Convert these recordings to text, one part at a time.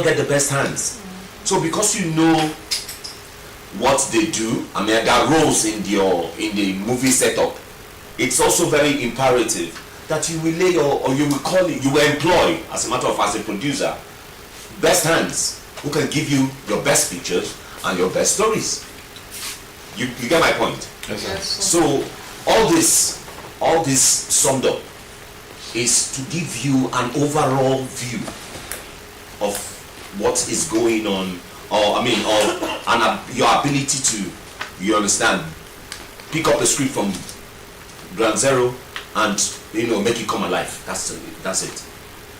get the best hands. So because you know what they do, I mean, there are roles in the movie setup, it's also very imperative that you will lay or you will call it, you will employ, as a matter of fact, as a producer, best hands who can give you your best pictures and your best stories. You get my point? Yes, so all this summed up is to give you an overall view of what is going on, or your ability to, you understand, pick up a script from ground zero and make it come alive. That's it.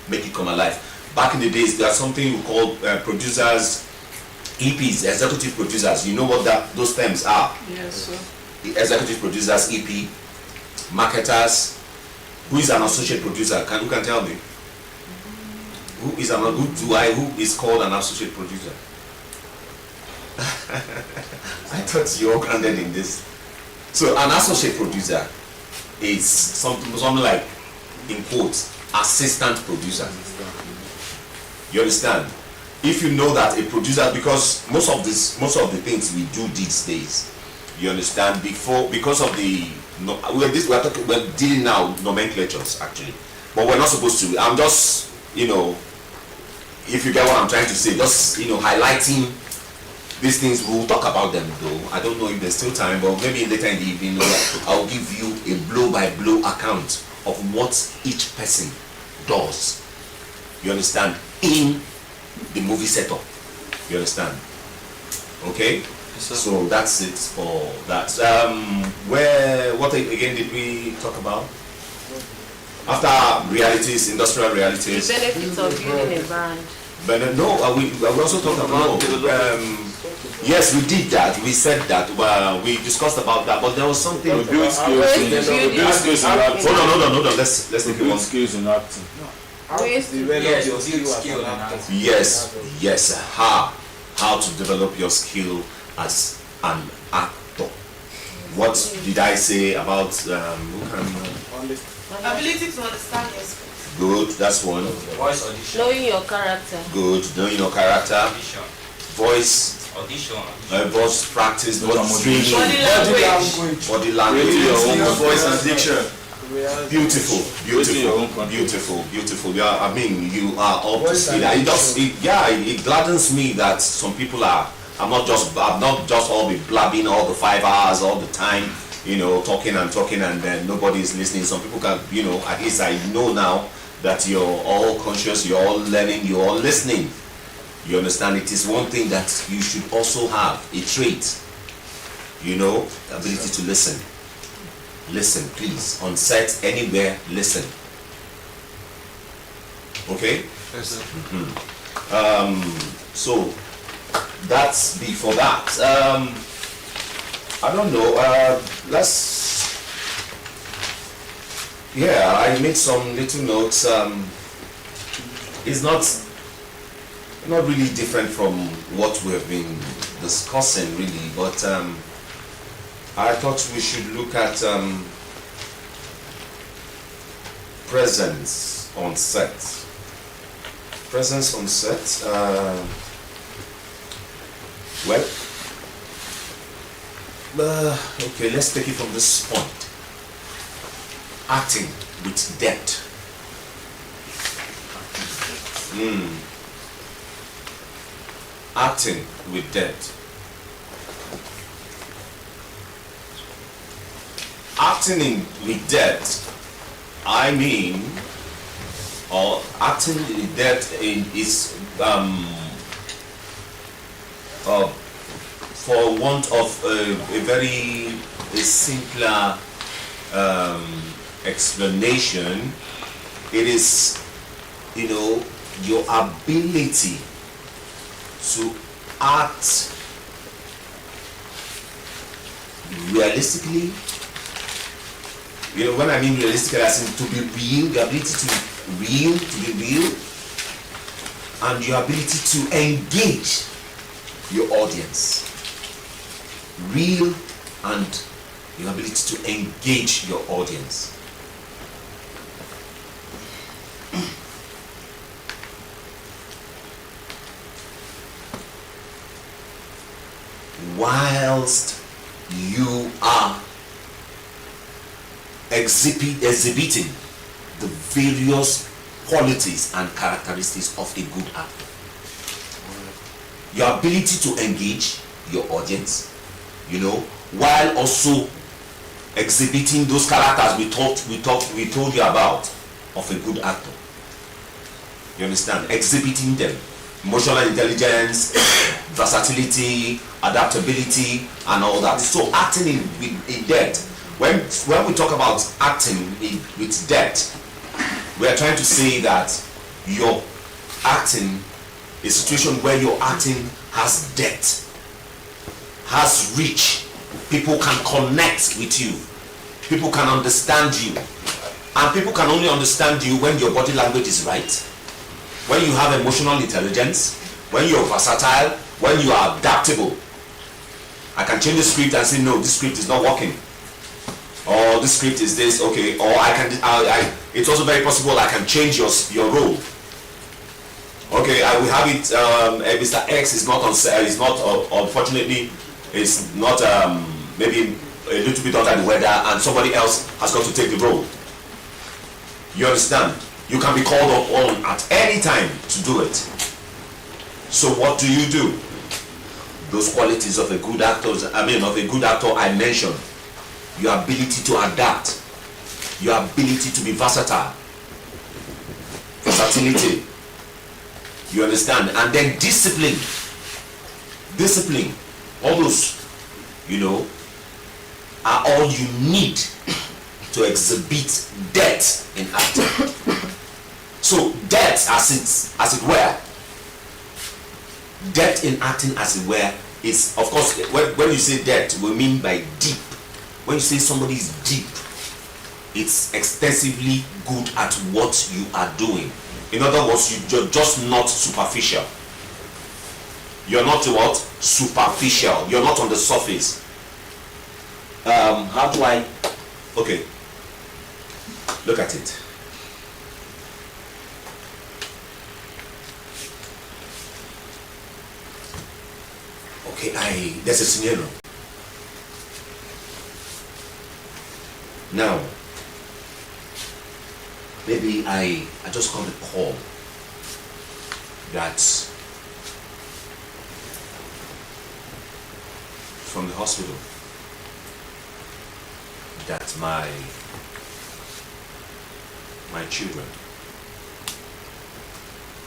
Make it come alive. Back in the days, there's something we call producers, EPs, executive producers. You know what those terms are? Yes, sir. The executive producers, EP, marketers. Who is an associate producer? Who can tell me? Who is called an associate producer? I thought you all grounded in this. So an associate producer is something like, in quotes, assistant producer. You understand? If you know that a producer, because most of the things we do these days, you understand, because of the we're dealing now nomenclatures actually, but we're not supposed to. I'm just if you get what I'm trying to say, just highlighting these things. We'll talk about them though. I don't know if there's still time, but maybe later in the evening I'll give you a blow-by-blow account of what each person does. You understand? In the movie setup. You understand? Okay? Yes, so that's it for that. What again did we talk about? After realities, industrial realities. The benefits of building a brand. But no, we also talked about yes, we did that. We said that. We discussed about that, but there was something. Build skills in acting. Hold on. Let's take it one. Skills in acting. Yes. How to develop your skill as an actor. What did I say about ability to understand your script. Good, that's one. Voice audition. Knowing your character. Good, knowing your character. Audition. Voice Audition. voice practice, voice training, body language, voice and diction. Beautiful. Yeah, I mean, you are up to speed. It gladdens me that some people are. I'm not just all be blabbing all the 5 hours all the time, talking and then nobody is listening. Some people can, at least I know now that you're all conscious, you're all learning, you're all listening. You understand? It is one thing that you should also have, a trait, ability to listen. Listen, please. On set, anywhere, listen. Okay? Yes, sir. So, that's before that. I don't know. I made some little notes. It's not really different from what we have been discussing, really, but I thought we should look at presence on set. Presence on set. Okay, let's take it from this point. Acting with depth. Acting with depth. Acting with depth, I mean, or acting with depth is for want of a very simpler explanation, it is your ability to act realistically. When I mean realistically, as in to be real, the ability to be real, and your ability to engage your audience. Real and your ability to engage your audience. whilst you are exhibiting the various qualities and characteristics of a good actor. Your ability to engage your audience, while also exhibiting those characters we told you about of a good actor. You understand? Exhibiting them. Emotional intelligence, versatility, adaptability, and all that. So acting in depth. When we talk about acting with depth, we are trying to say that your acting, a situation where your acting has depth, has reach. People can connect with you. People can understand you. And people can only understand you when your body language is right, when you have emotional intelligence, when you're versatile, when you are adaptable. I can change the script and say, no, this script is not working. Or this script is this, okay. Or it's also very possible I can change your role. Okay, I will have it, Mr. X is not unfortunately, is not, maybe a little bit under the weather, and somebody else has got to take the role. You understand? You can be called on at any time to do it. So what do? Those qualities of a good actor, I mentioned. Your ability to adapt, your ability to be versatile, versatility. You understand? And then discipline. All those, are all you need to exhibit depth in acting. So depth, as it were, depth in acting, as it were, is, of course, when you say depth, we mean by deep. When you say somebody is deep, it's extensively good at what you are doing. In other words, you're just not superficial. You're not what? Superficial. You're not on the surface. How do I? Okay. Look at it. Okay, there's a scenario. Now, maybe I just got a call that from the hospital that my children,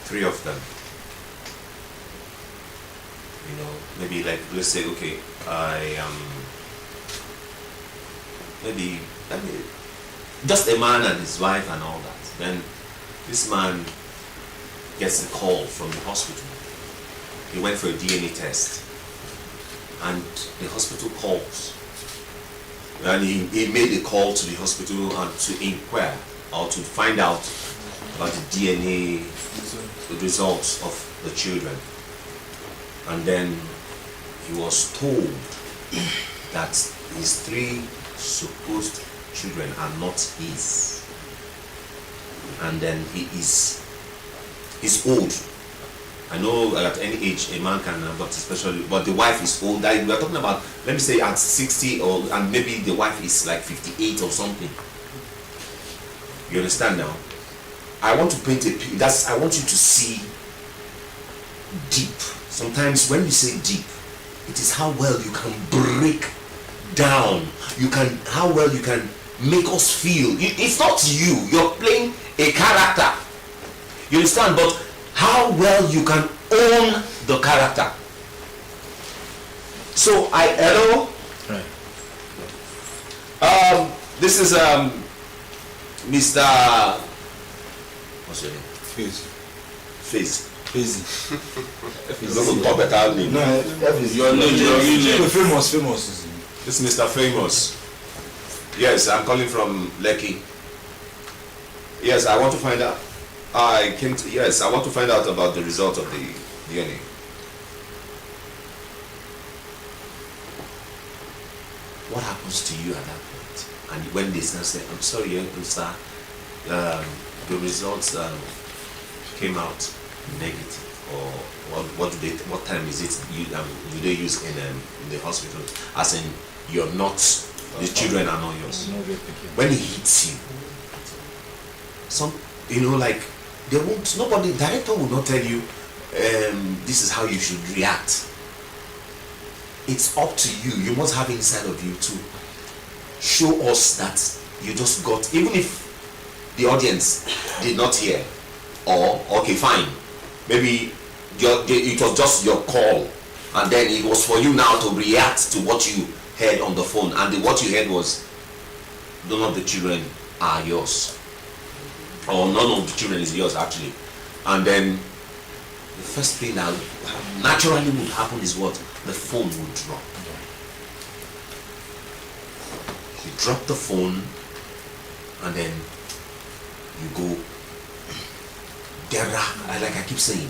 3 of them, maybe like, let's say, okay, maybe just a man and his wife and all that. Then this man gets a call from the hospital. He went for a DNA test, and the hospital calls, and he made a call to the hospital and to inquire or to find out about the DNA results of the children. And then he was told that his 3 supposed children are not his, and then he's old. I know at any age a man can, but the wife is old. We are talking about, let me say at 60, and maybe the wife is like 58 or something. You understand now? I want to paint I want you to see deep. Sometimes when you say deep, it is how well you can break down. How well you can make us feel. It's not you're playing a character. You understand? But how well you can own the character. So hello. Right. This is Mr. What's your name? Fizz. Doesn't talk better name. No, your name. Famous. This is Mr. Famous. Yes, I'm calling from Lekki. Yes, I want to find out. I want to find out about the result of the DNA. What happens to you at that point? And when they say, I'm sorry, sir, the results came out negative. or what time is it do they use in the hospital? As in, you're not, the children are not yours. When it hits you, some, like, they won't, nobody, director will not tell you this is how you should react. It's up to you. You must have inside of you to show us that you just got, even if the audience did not hear, or okay, fine, maybe it was just your call, and then it was for you now to react to what you heard on the phone, and what you heard was none of the children are yours, or none of the children is yours actually. And then the first thing that naturally would happen is what? The phone would drop. You drop the phone, and then you go. There are, like I keep saying,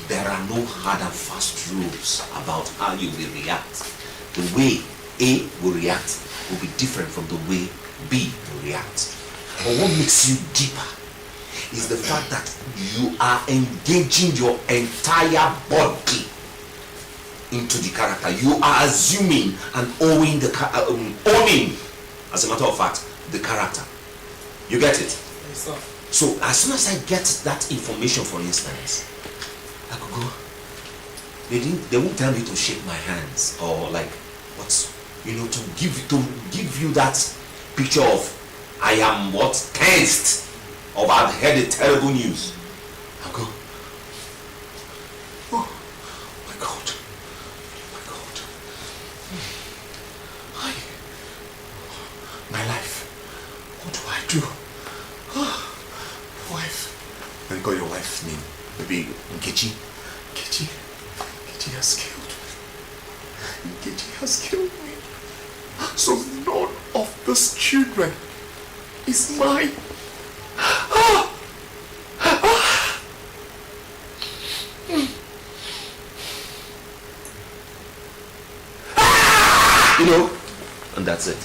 there are no hard and fast rules about how you will react. The way A will react will be different from the way B will react. But what makes you deeper is the fact that you are engaging your entire body into the character. You are assuming and owning owning, as a matter of fact, the character. You get it? Yes, sir. So as soon as I get that information, for instance, I could go. They won't tell me to shake my hands or like what, to give you that picture of I am what, tensed, or I've heard a terrible news. I go, oh my God, my life, what do I do? Wife, then call your wife's name. Maybe Nkechi. Nkechi has killed me. Nkechi has killed me. So none of these children is mine. And that's it.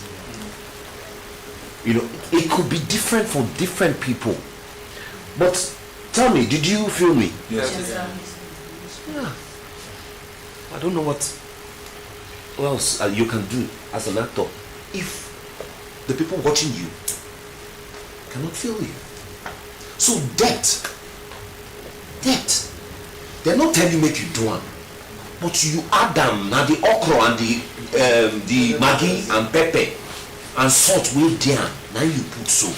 It could be different for different people. But tell me, did you feel me? Yes. Yeah. I don't know what else you can do as an actor if the people watching you cannot feel you. So depth, they're not telling you make you do one, but you add them now, the okra and the maggi and pepper and salt way down. Now you put so.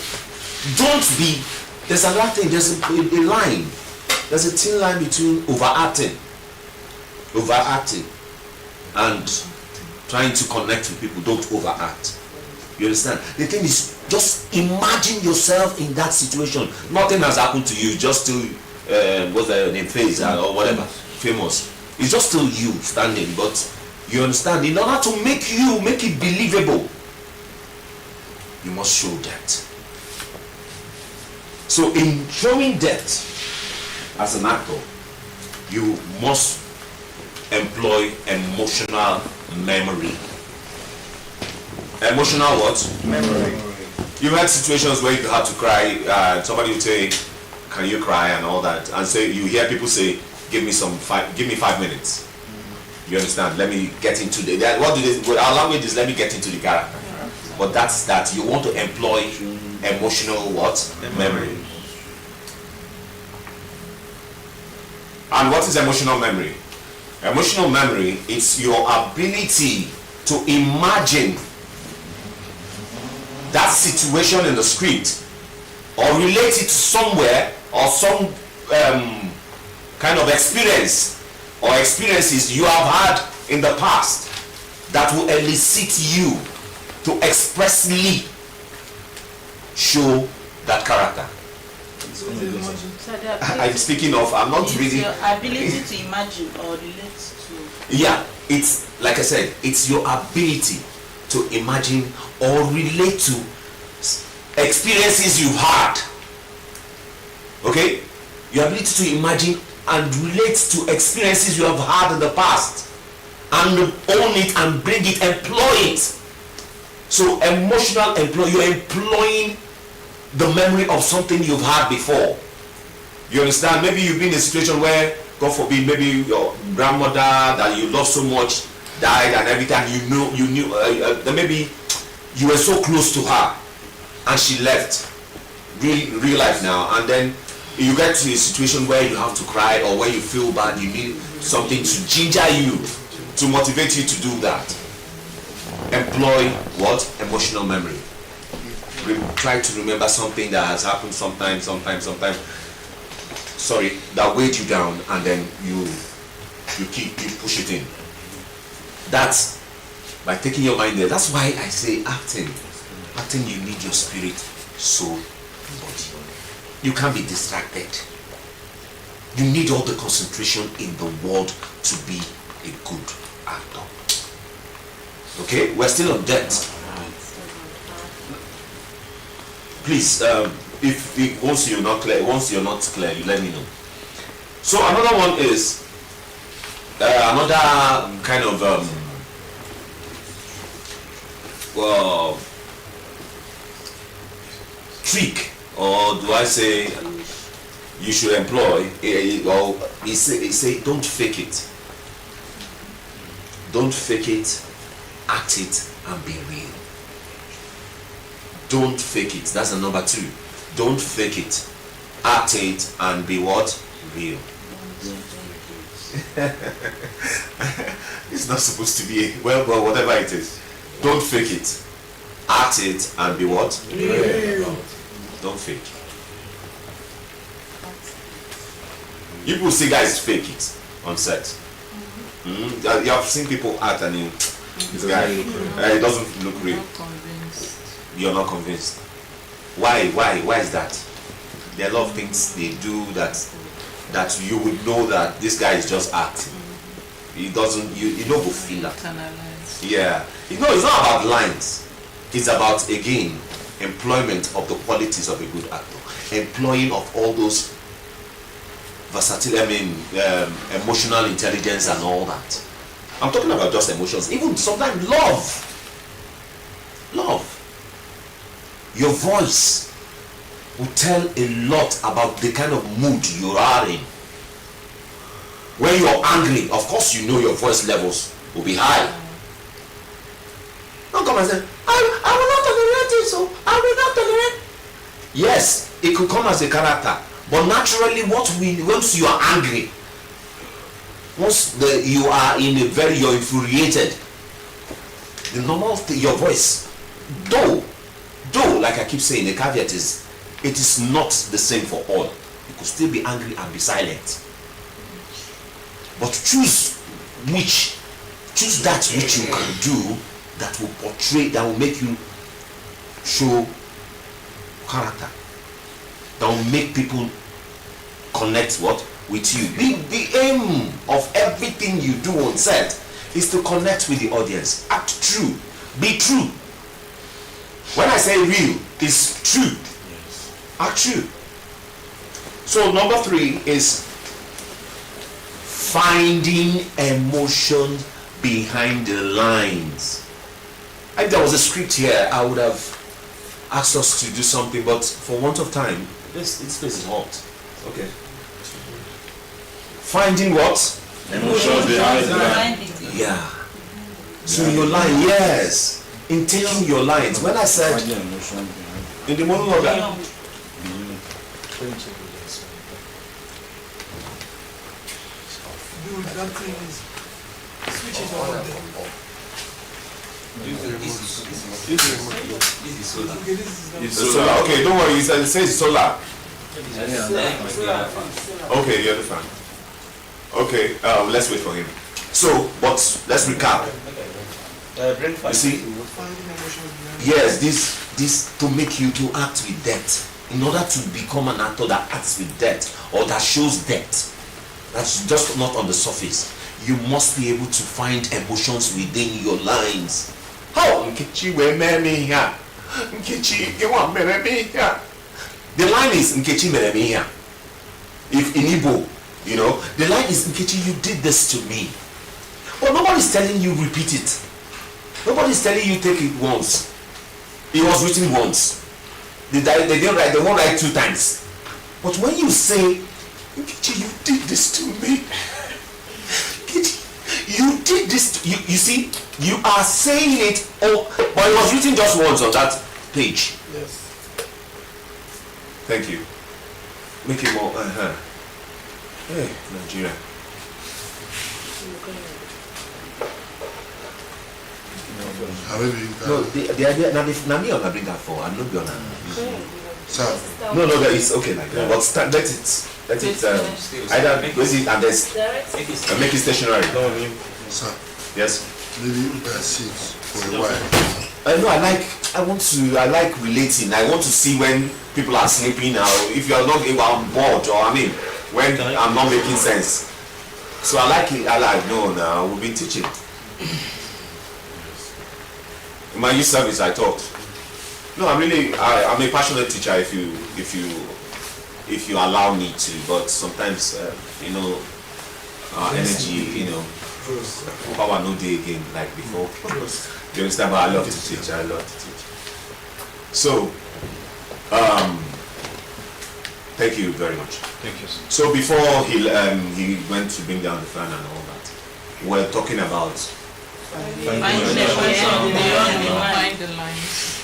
Don't be. There's another thing. There's a line. There's a thin line between overacting, and trying to connect with people. Don't overact. You understand? The thing is, just imagine yourself in that situation. Nothing has happened to you. Just still, what's the name, face or whatever, famous. It's just still you standing. But you understand? In order to make it believable, you must show depth. So in showing depth as an actor, you must employ emotional memory. Emotional what? Memory. You've had situations where you have to cry, somebody will say, can you cry and all that, and say, you hear people say, give me 5 minutes. You understand? Let me get into what do they, our language is, let me get into the character. But that's that. You want to employ emotional what? Memory. And what is emotional memory? Emotional memory is your ability to imagine that situation in the script or relate it to somewhere or some kind of experience or experiences you have had in the past that will elicit you to expressly show that character. I'm speaking of, I'm not reading. Your ability to imagine or relate to. Yeah, it's like I said, it's your ability to imagine or relate to experiences you've had. Okay? Your ability to imagine and relate to experiences you have had in the past and own it and bring it, employ it. So emotional you're employing the memory of something you've had before. You understand? Maybe you've been in a situation where God forbid, maybe your grandmother that you love so much died, and every time you knew that maybe you were so close to her and she left, real life now, and then you get to a situation where you have to cry, or where you feel bad, you need something to ginger you, to motivate you to do that. Employ what? Emotional memory. Try to remember something that has happened sometime, sorry, that weighed you down, and then you push it in. That's by taking your mind there. That's why I say acting, you need your spirit, soul, and body. You can't be distracted. You need all the concentration in the world to be a good actor. Okay, we're still on debt. Please, if once you're not clear, you let me know. So another one is another kind of trick, or do I say you should employ, or he say don't fake it. Don't fake it, act it, and be real. Don't fake it. That's the number 2. Don't fake it, act it, and be what? Real. It's not supposed to be well, whatever it is. Don't fake it, act it, and be what? Real. Don't fake. People see guys fake it on set. You have seen people act and this guy, it doesn't look real. You're not convinced. Why is that? There are a lot of things they do that you would know that this guy is just acting. He doesn't, you know, go feel that. Yeah. It's not about lines. It's about, again, employment of the qualities of a good actor. Employing of all those versatility, emotional intelligence and all that. I'm talking about just emotions. Even sometimes love. Your voice will tell a lot about the kind of mood you are in. When you're angry, of course you know your voice levels will be high. Don't come and say, I will not tolerate it, so I will not tolerate. Yes, it could come as a character, but naturally once you are angry, you are you're infuriated, the normal thing, your voice, though, like I keep saying, the caveat is, it is not the same for all. You could still be angry and be silent. But choose that which you can do that will portray, that will make you show character, that will make people connect with you. The aim of everything you do on set is to connect with the audience. Act true, be true. When I say real, it's true. Yes. Act true. So number 3 is finding emotion behind the lines. If there was a script here, I would have asked us to do something, but for want of time, this place is hot. Okay. Finding what? Emotion behind the line. Yeah. So your line, yes. In taking your lines, when I said in the monologue, switch it on. This is solar. It's solar. Okay, don't worry. It says solar. Okay, you're the fan. Okay, let's wait for him. So, but let's recap. You see, yes, this to make you to act with depth. In order to become an actor that acts with depth or that shows depth, that's just not on the surface. You must be able to find emotions within your lines. How? Nkechi we me here. Nkechi, you want me here? The line is Nkechi mere me here. If in Igbo, you know, the line is Nkechi, you did this to me. But nobody's telling you repeat it. Nobody's telling you take it once. It was written once. They didn't write. They won't write 2 times. But when you say, Nkechi, you did this to me. Nkechi, you did this to, you see, you are saying it, oh, but it was written just once on that page. Yes. Thank you. Make it more, Hey, Nigeria. No, the idea, now me on bring that for, I'm not gonna. Sir. No, that is okay like that. But let it, either raise it and then make it stationary. Sir. Yes? Maybe you can sit for a while. No, I like relating. I want to see when people are sleeping now. If you are not able, I'm bored, or I mean, when I'm not making sense. So I like, no, now we've been teaching. In my youth service, I taught. No, I'm a passionate teacher if you allow me to, but sometimes, our energy, power no day again like before. You understand? But I love to teach. So, thank you very much. Thank you, sir. So before he went to bring down the fan and all that, we're talking about Behind the lines.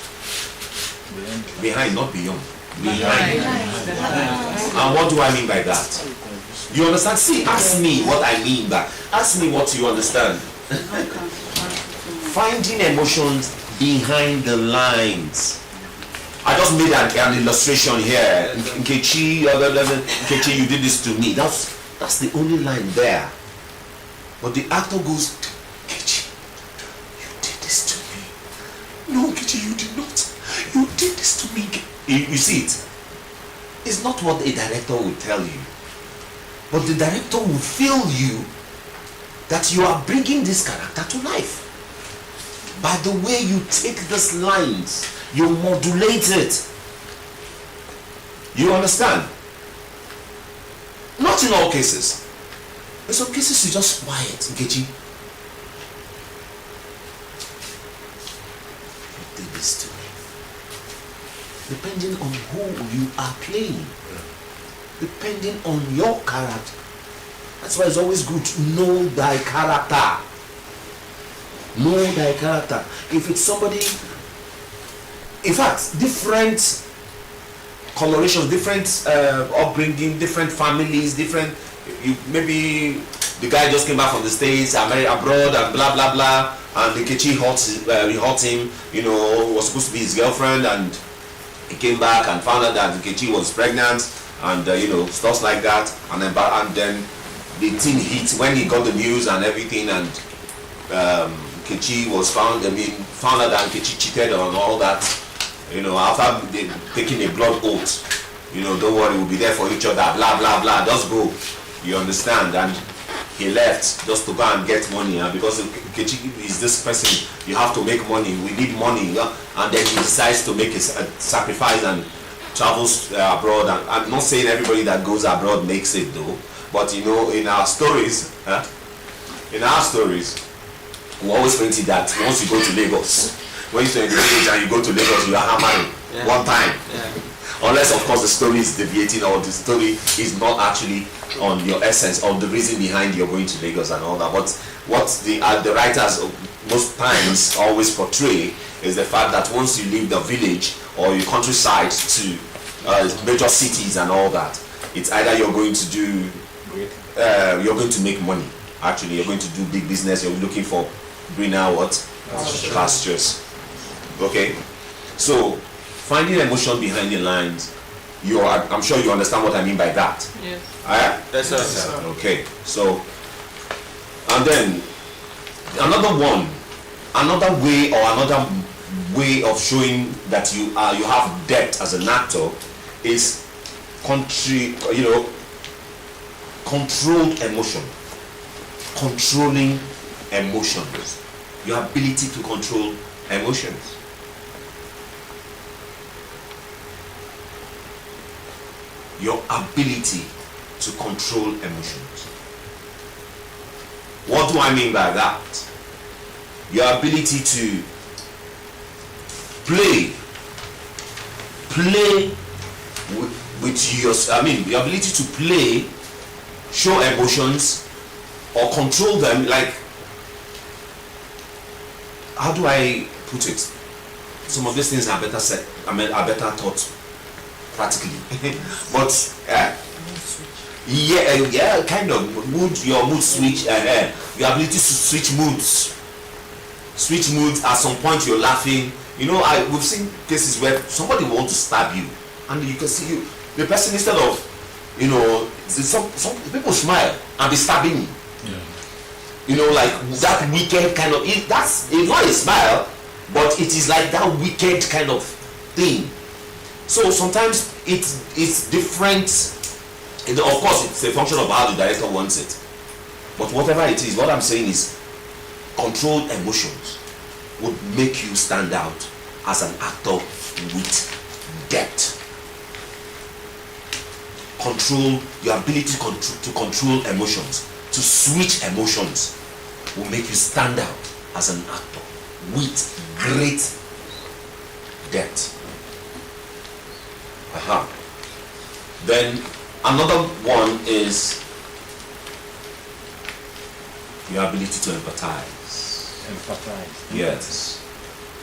behind, not beyond. Behind. And what do I mean by that? You understand? See, ask me what I mean by. Ask me what you understand. Finding emotions behind the lines. I just made an illustration here. Nkechi, Nkechi, you did this to me. That's the only line there. But the actor goes, Nkechi, you did this to me. No, Nkechi, you did not. You did this to me. You see it? It's not what a director will tell you. But the director will feel you that you are bringing this character to life. By the way you take these lines, you modulate it. You understand? Not in all cases. In some cases you just quiet, Nkechi. You did this to me. Depending on who you are playing. Depending on your character. That's why it's always good to know thy character. Know thy character. If it's somebody, in fact, different colorations, different upbringing, different families, maybe the guy just came back from the States, married abroad, and blah blah blah, and Nkechi hurt him, was supposed to be his girlfriend, and he came back and found out that Nkechi was pregnant, and stuff like that, and then the thing hit when he got the news and everything, and Nkechi was found out that Nkechi cheated on all that, after taking a blood oath, don't worry, we'll be there for each other, blah blah blah, just go, you understand, and he left just to go and get money, because Nkechi is this person, you have to make money, we need money, and then he decides to make a sacrifice and travels abroad. And I'm not saying everybody that goes abroad makes it though, but in our stories, we always print it that once you go to Lagos, when you're in the village and you go to Lagos, you are hammering one time. Unless of course the story is deviating, or the story is not actually on your essence, or the reason behind you're going to Lagos and all that. But what the writers most times always portray is the fact that once you leave the village or your countryside to major cities and all that, it's either you're going to make money. Actually, you're going to do big business. You're looking for greener pastures. Okay, so finding emotion behind the lines. I'm sure you understand what I mean by that. Yes. Yes, sir. Okay, so and then another way of showing that you have depth as an actor is controlled emotion. Controlling emotions. Your ability to control emotions. Your ability to control emotions. What do I mean by that? Your ability to play with your ability to play show emotions or control them. Like, how do I put it? Some of these things are better said, are better taught practically. But yeah, kind of your mood switch, your ability to switch moods. Switch moods. At some point you're laughing. You know, we've seen cases where somebody wants to stab you, and you can see the person, instead of, you know, some people smile and be stabbing you. Yeah. You know, like that wicked kind of. It's not a smile, but it is like that wicked kind of thing. So sometimes it's different. Of course, it's a function of how the director wants it. But whatever it is, what I'm saying is, controlled emotions would make you stand out as an actor with depth. Control, your ability to control emotions, to switch emotions, will make you stand out as an actor with great depth. Then another one is your ability to empathize. Yes.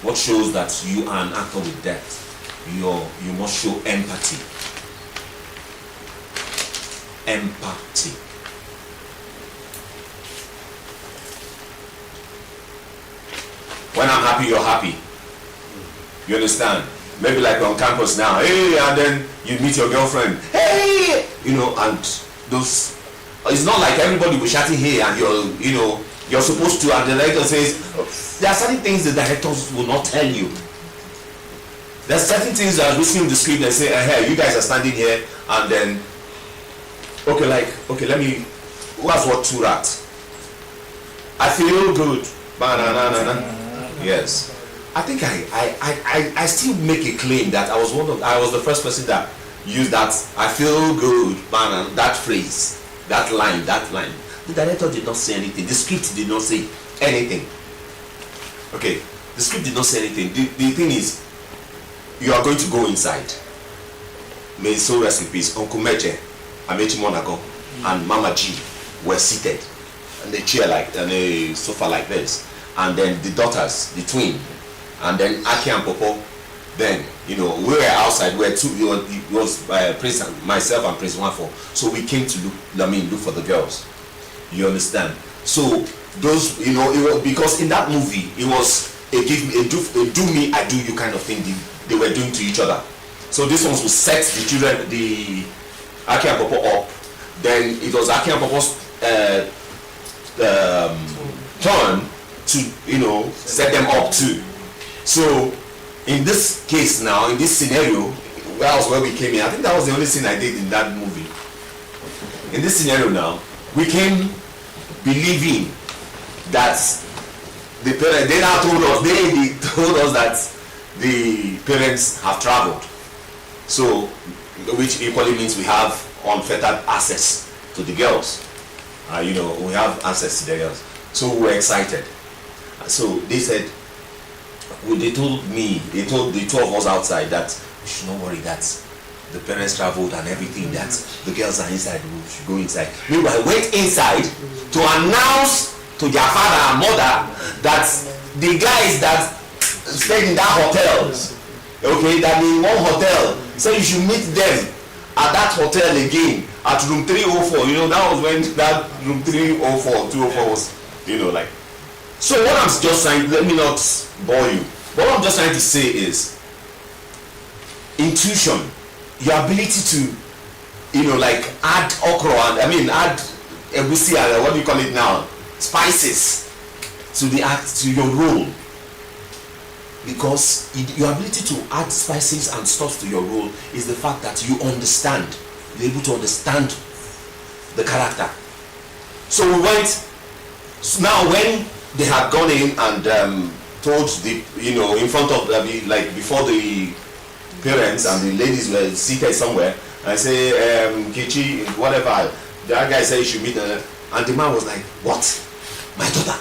What shows that you are an actor with depth? You must show empathy. Empathy. When I'm happy, you're happy. You understand? Maybe like on campus now, hey, and then you meet your girlfriend, hey, you know, and those. It's not like everybody will shouting hey, and you're supposed to, and the director says, there are certain things the directors will not tell you. There are certain things that are listening to the script and say, hey, you guys are standing here, and then, okay, let me, who has what to that? I feel good. Yes. I think I still make a claim that I was the first person that used that I feel good, that phrase, that line. The director did not say anything. The script did not say anything. Okay, the script did not say anything. The thing is, you are going to go inside. May so rest in peace. Uncle Meche, Amechi Monaco, and Mama G were seated on a chair and a sofa like this, and then the daughters, the twin, and then Aki and Popo. Then, you know, we were outside. We were two. It was Prince, myself and Prince Wafo. So we came to look for the girls. You understand? So those, you know, it was because in that movie it was a do me, I do you kind of thing they were doing to each other. So this one was set the children, the Aki and Popo up. Then it was Aki and Popo's turn to, you know, set them up too. So in this case now, in this scenario, that was where we came in. I think that was the only scene I did in that movie. In this scenario now, we came believing that the parents, they told us that the parents have traveled. So, which equally means we have unfettered access to the girls. You know, we have access to the girls. So we were excited. So they said, they told the two of us outside that we should not worry, that the parents traveled and everything, that the girls are inside, we should go inside. Meanwhile, I went inside to announce to their father and mother that the guys that stayed in that hotel, okay, that in one hotel, said you should meet them at that hotel again, at room 304. You know, that was when that room 304, 204 was, you know, like. So what I'm just trying, let me not bore you. What I'm just trying to say is, intuition, your ability to, you know, like add okra and add egusi, what do you call it now, spices to the act, to your role. Because your ability to add spices and stuff to your role is the fact that you understand, you're able to understand the character. So we went, now when they had gone in and told the, you know, in front of, like before the parents and the ladies were seated somewhere, I say, Kichi, whatever, that guy said you should meet her, and the man was like, what? My daughter?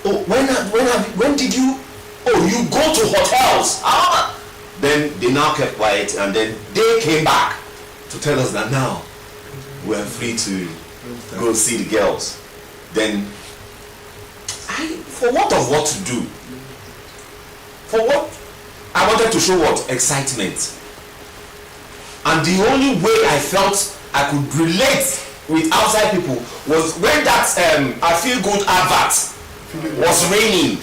Oh, when did you? Oh, you go to hotels? Ah! Then they now kept quiet, and then they came back to tell us that now were free to go see the girls. Then, for what of what to do? For what? I wanted to show what? Excitement. And the only way I felt I could relate with outside people was when that I feel good advert was raining.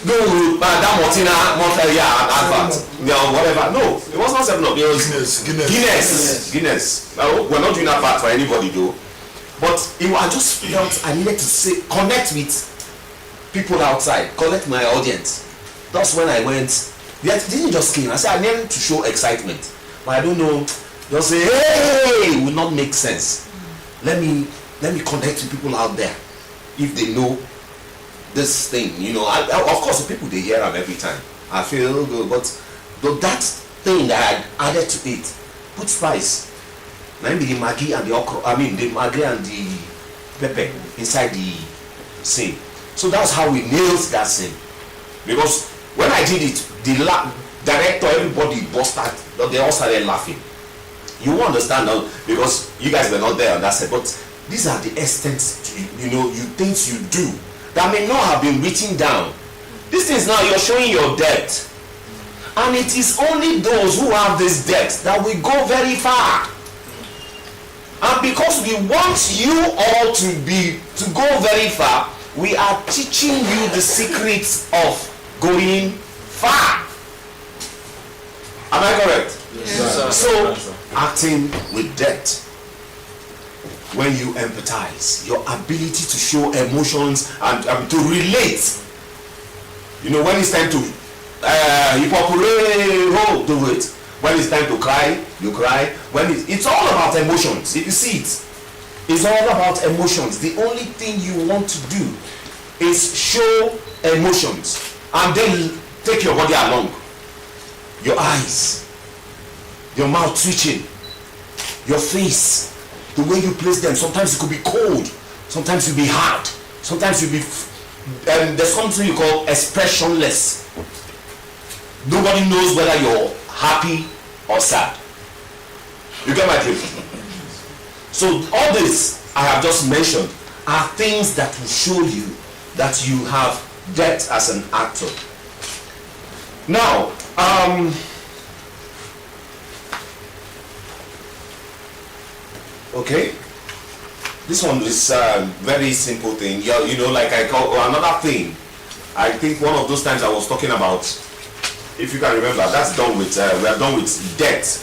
No, that Martina, advert, whatever. No, it was not 7-Up. It was Guinness. We're not doing advert for anybody though. But I just felt I needed to connect with people outside, connect my audience. That's when I went. It didn't just came. I said I needed to show excitement, but I don't know. Just say, hey, it will not make sense. Let me connect with people out there if they know this thing. Of course, the people they hear them every time. I feel good, but that thing that I added to it, put spice. Maybe the Maggi and the okra. The Maggi and the pepper inside the scene. So that's how we nailed that scene. Because when I did it, the director, everybody busted. They all started laughing. You won't understand now because you guys were not there on that set. But these are the extents, things you do that may not have been written down. This is now you're showing your depth, and it is only those who have this depth that will go very far. And because we want you all to go very far, we are teaching you the secrets of going far. Am I correct? Yes. So, acting with depth. When you empathize, your ability to show emotions and to relate. When it's time to do it. When it's time to cry, you cry. It's all about emotions. If you see it, it's all about emotions. The only thing you want to do is show emotions and then take your body along. Your eyes, your mouth twitching, your face, the way you place them. Sometimes it could be cold, sometimes you'll be hard, sometimes you'll be there's something you call expressionless. Nobody knows whether you're happy or sad. You get my drift? So all this I have just mentioned are things that will show you that you have depth as an actor. Now, okay, this one is a very simple thing. Like I call another thing. I think one of those times I was talking about, if you can remember, that's done with. We are done with depth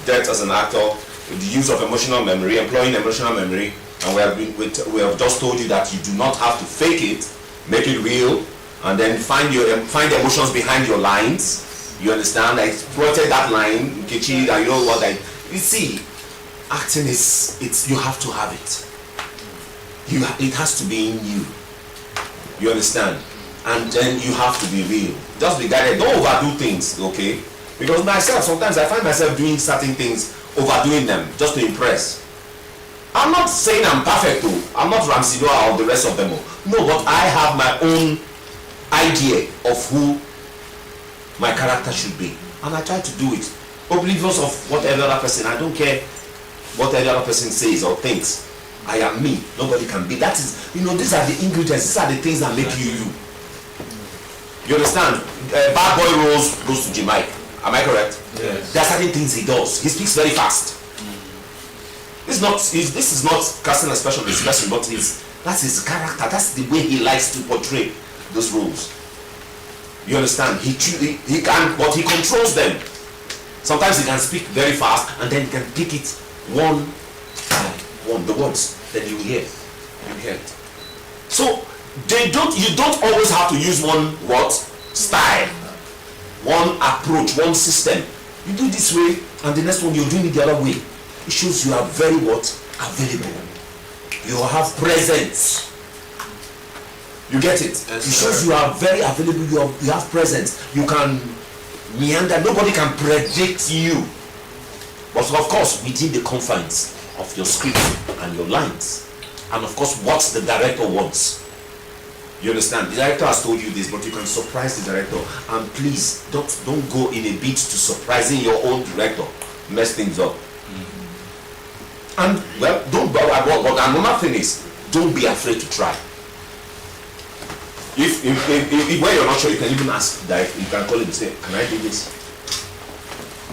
as an actor, with the use of emotional memory, employing emotional memory, and we have just told you that you do not have to fake it, make it real, and then find emotions behind your lines. You understand? I exploited that line, Nkechi, and you know what you see. Acting you have to have it. It has to be in you. You understand? And then you have to be real. Just be guided. Don't overdo things, okay? Because myself, sometimes I find myself doing certain things, overdoing them, just to impress. I'm not saying I'm perfect though. I'm not Ramsey Noah or the rest of them all. No, but I have my own idea of who my character should be. And I try to do it. Oblivious of what any other person, I don't care what any other person says or thinks. I am me. Nobody can be. That is, these are the ingredients. These are the things that make you you. You understand? Bad boy goes to Jamaica. Am I correct? Yes. There are certain things he does. He speaks very fast. This is not casting a special expression, but that's his character. That's the way he likes to portray those roles. You understand? He can, but he controls them. Sometimes he can speak very fast, and then he can pick it one by one, the words, then you hear it. So you don't always have to use one style, one approach, one system. You do this way, and the next one you're doing it the other way. It shows you are very available. You have presence. You get it? Yes, it shows you are very available. You have presence. You can meander. Nobody can predict you. But of course, within the confines of your script and your lines, and of course, what the director wants. You understand? The director has told you this, but you can surprise the director. And please don't go in a bid to surprising your own director. Mess things up. And well, don't but another thing is, don't be afraid to try. If when you're not sure, you can even ask that you can call him and say, can I do this?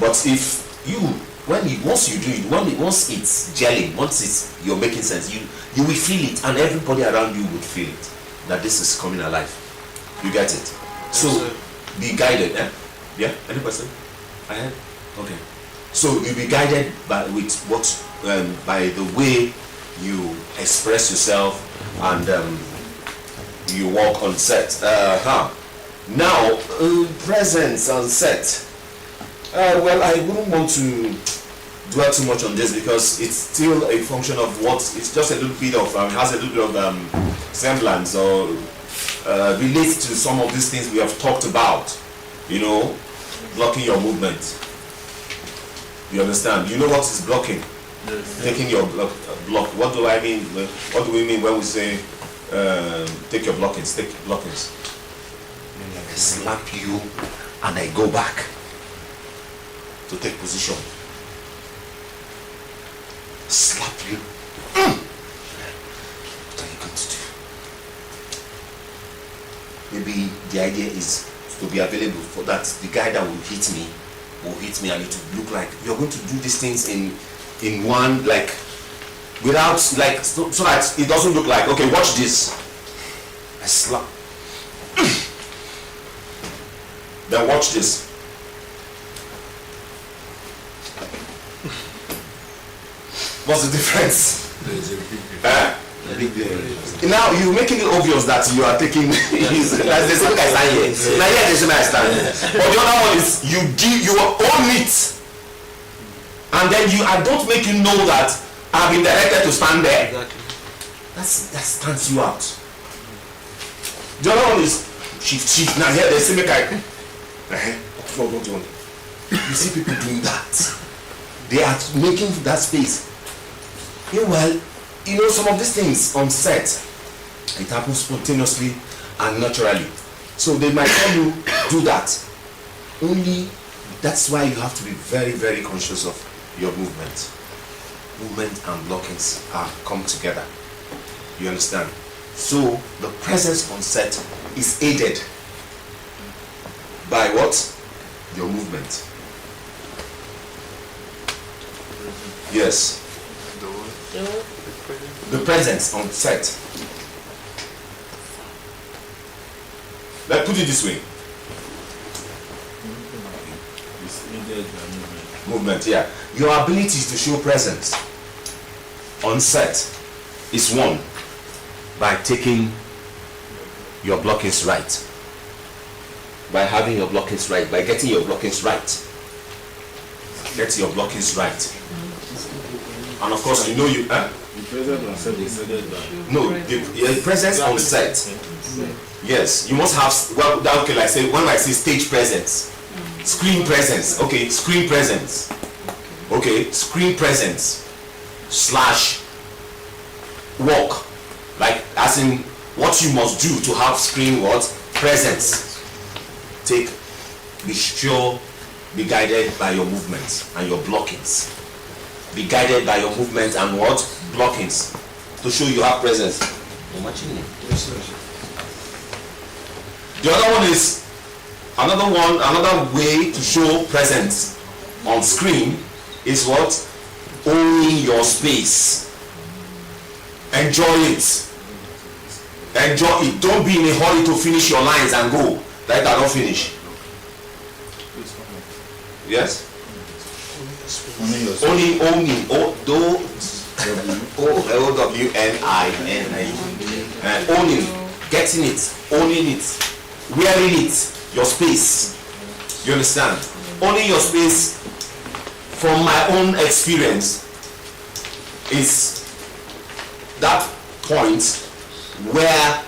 But if you once you do it, once it's gelling, once you're making sense, you will feel it, and everybody around you would feel it, that this is coming alive. You get it? So be guided. Yeah, any person? I heard. Okay. So you'll be guided by by the way you express yourself and you walk on set. Now, presence on set. Well, I wouldn't want to dwell too much on this because it's still a function of it's just a little bit of has a little bit of semblance or relates to some of these things we have talked about. You know, blocking your movement. You understand? You know what is blocking? Yes. Taking your block. What do I mean? What do we mean when we say take your blockings? Take blockings. I slap you and I go back to take position. Slap you. What are you going to do? Maybe the idea is to be available for that. The guy that will hit me, and it will look like you're going to do these things in one, like without, like so that it doesn't look like, okay, watch this. I slap. Then watch this. What's the difference? There's a big difference. Now you're making it obvious that you are taking as the same guy stand here. Now here the same guy stand. But the other one is you own it, and then I don't make you know that I've been directed to stand there. Exactly. That stands you out. The other one is shift. Now here the same guy. What do you want? You see people doing that. They are making that space. Meanwhile, you know, some of these things on set, it happens spontaneously and naturally. So they might tell you do that. Only that's why you have to be very, very conscious of your movement. Movement and blockings come together. You understand? So the presence on set is aided by what? Your movement. Yes. The presence on set. Let's put it this way. Movement, yeah. Your abilities to show presence on set is one, by taking your blockings right. By having your blockings right, by getting your blockings right. Get your blockings right. And of course, you know you. The presence on set is no, the presence on set. Yes, you must have. Well, okay, like say when I say stage presence, screen presence. Okay, screen presence. Okay, screen presence / walk, like as in what you must do to have screen presence. Be sure, be guided by your movements and your blockings. Be guided by your movement and blockings to show you have presence. The other one is another way to show presence on screen is owning your space. Enjoy it. Don't be in a hurry to finish your lines and go. That cannot finish. Yes? Owning. Owning. Getting it. Owning it. Wearing it. Your space. You understand? Owning your space, from my own experience, is that point where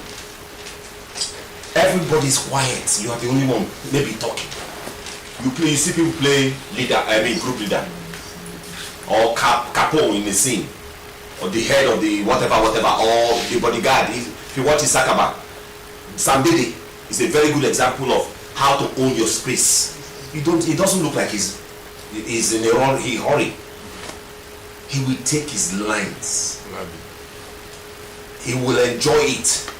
everybody's quiet. You are the only one maybe talking. You see people play group leader, or capo in the scene, or the head of the whatever, or the bodyguard. If you watch Isakaba, Sambede is a very good example of how to own your space. It doesn't look like he's in a hurry. he will take his lines. He will enjoy it.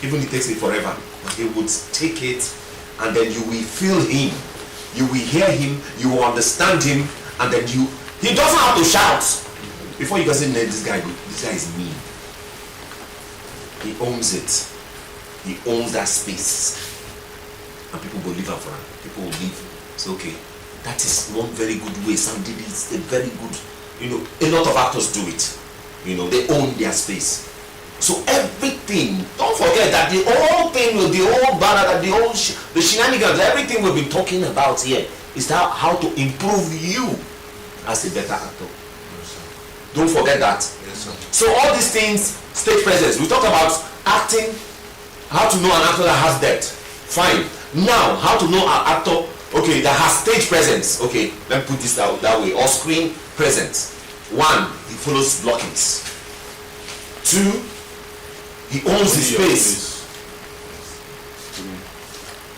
Even it takes it forever. But he would take it, and then you will feel him. You will hear him, you will understand him, and then he doesn't have to shout. Before you can say, no, this guy is mean. He owns it. He owns that space. And people will live for him. People will live. So okay, that is one very good way. Sam did it. It's a very good, a lot of actors do it. They own their space. So everything, don't forget that the whole thing, the whole banner, the shenanigans, everything we've been talking about here is how to improve you as a better actor. Don't forget that. Yes, sir. So all these things, stage presence. We talked about acting, how to know an actor that has depth. Fine. Now, how to know an actor, okay, that has stage presence. Okay, let me put this that way. Or screen presence. 1, he follows blockings. 2, he owns his space.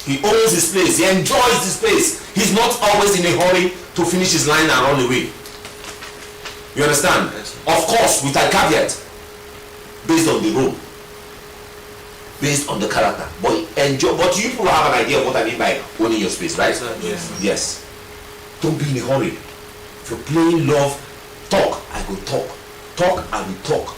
He owns his place. He enjoys the space. He's not always in a hurry to finish his line and run away. You understand? Yes. Of course, with a caveat, based on the role, based on the character. But you people have an idea of what I mean by owning your space, right? Yes. Yes. Don't be in a hurry. If you're playing love, talk, I will talk. Talk, I will talk.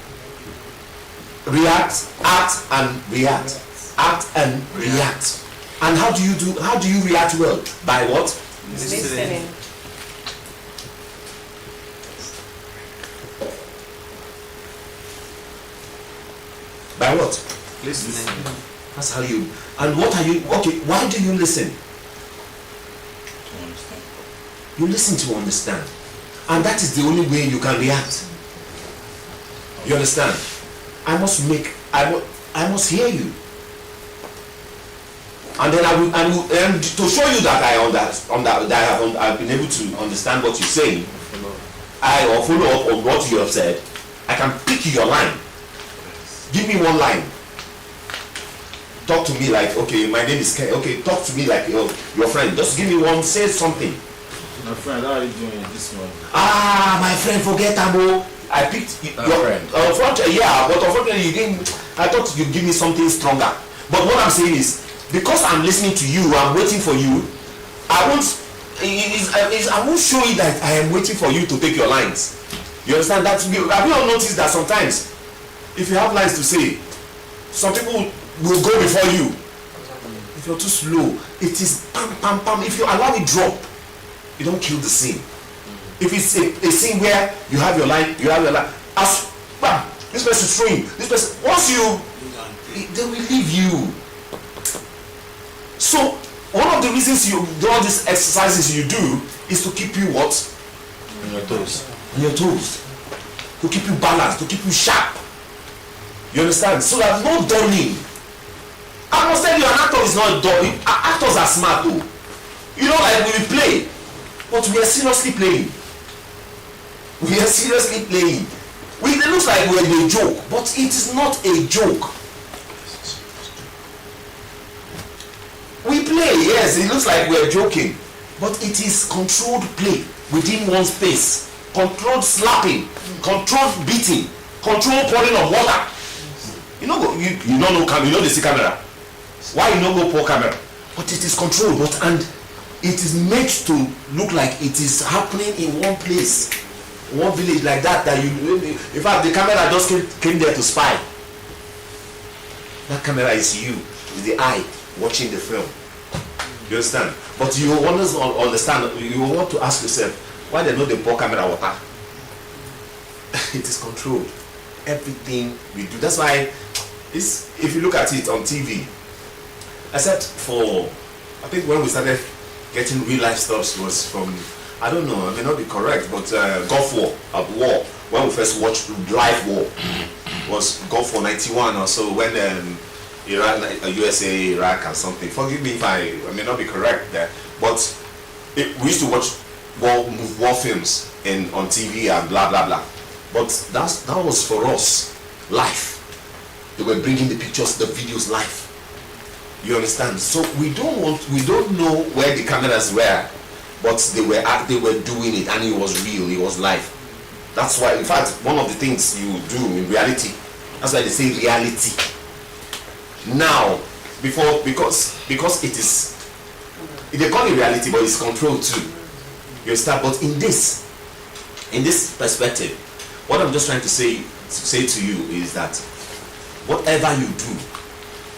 React, act, and react. Act and react. And how do you react well? By what? Listening. By what? Listening. That's how you. And what are you? Okay, why do you listen? To understand. You listen to understand. And that is the only way you can react. You understand? I must hear you. And then and to show you that I've been able to understand what you're saying, I will follow up on what you have said. I can pick your line. Give me one line. Talk to me like, okay, my name is Kenneth. Okay, talk to me like your friend. Just give me one, say something. My friend, how are you doing this morning? My friend, forget Amo. I picked your friend. Yeah, but unfortunately you didn't. I thought you'd give me something stronger. But what I'm saying is, because I'm listening to you, I'm waiting for you. I won't show you that I am waiting for you to take your lines. You understand that? Have you all noticed that sometimes, if you have lines to say, some people will go before you. If you're too slow, it is pam pam pam. If you allow it drop, you don't kill the scene. If it's a scene where you have your line, as bam, this person throwing, this person, once they will leave you. So one of the reasons you do all these exercises you do is to keep you what? On your toes. On your toes. To keep you balanced, to keep you sharp. You understand? So there's no dulling. I must tell you, an actor is not dull. Actors are smart too. Like we play, but we are seriously playing. We are seriously playing. It looks like we're in a joke, but it is not a joke. We play, yes, it looks like we're joking, but it is controlled play within one space. Controlled slapping, controlled beating, controlled pouring of water. You don't know camera, they see camera. Why you don't go pour camera? But it is controlled, and it is made to look like it is happening in one place, one village like that. In fact, the camera just came there to spy. That camera is you, with the eye watching the film. You understand? But you want to understand. You want to ask yourself, why they know they pour camera water? It is controlled. Everything we do. That's why, if you look at it on TV, except for, I think when we started getting real life stuff was from, I don't know, I may not be correct, but Gulf War, when we first watched live war, was Gulf War 91 or so, when Iran, USA, Iraq and something. Forgive me if I may not be correct there, but we used to watch war films on TV and blah blah blah. But that was for us live. They were bringing the pictures, the videos live. You understand? So we don't know where the cameras were, but they were doing it, and it was real. It was live. That's why, in fact, one of the things you do in reality, that's why they say reality. Now, because it is, they call it reality, but it's control too. You understand? But in this perspective, what I'm just trying to say to you is that whatever you do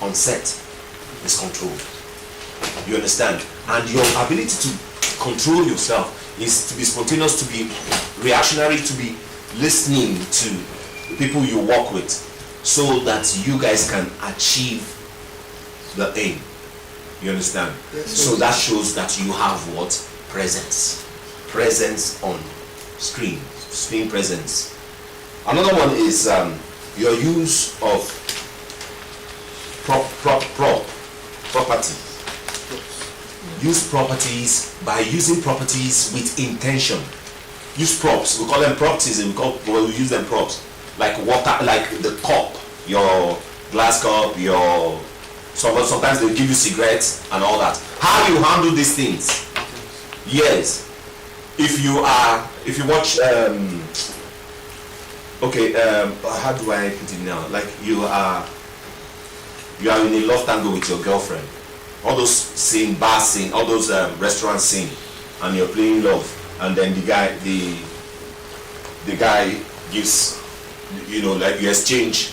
on set is controlled. You understand? And your ability to control yourself is to be spontaneous, to be reactionary, to be listening to the people you work with, so that you guys can achieve the aim. You understand? Yes, so that shows that you have what? Presence on screen presence. Another one is your use of property. Use properties by using properties with intention. Use props. We call them properties, and we use them props. Like water, like the cup, your glass cup, your sometimes they give you cigarettes and all that. How you handle these things? Yes. If you watch how do I put it now? Like you are in a love tango with your girlfriend. All those bar scene, all those restaurant scene, and you're playing love, and then the guy gives, like you exchange,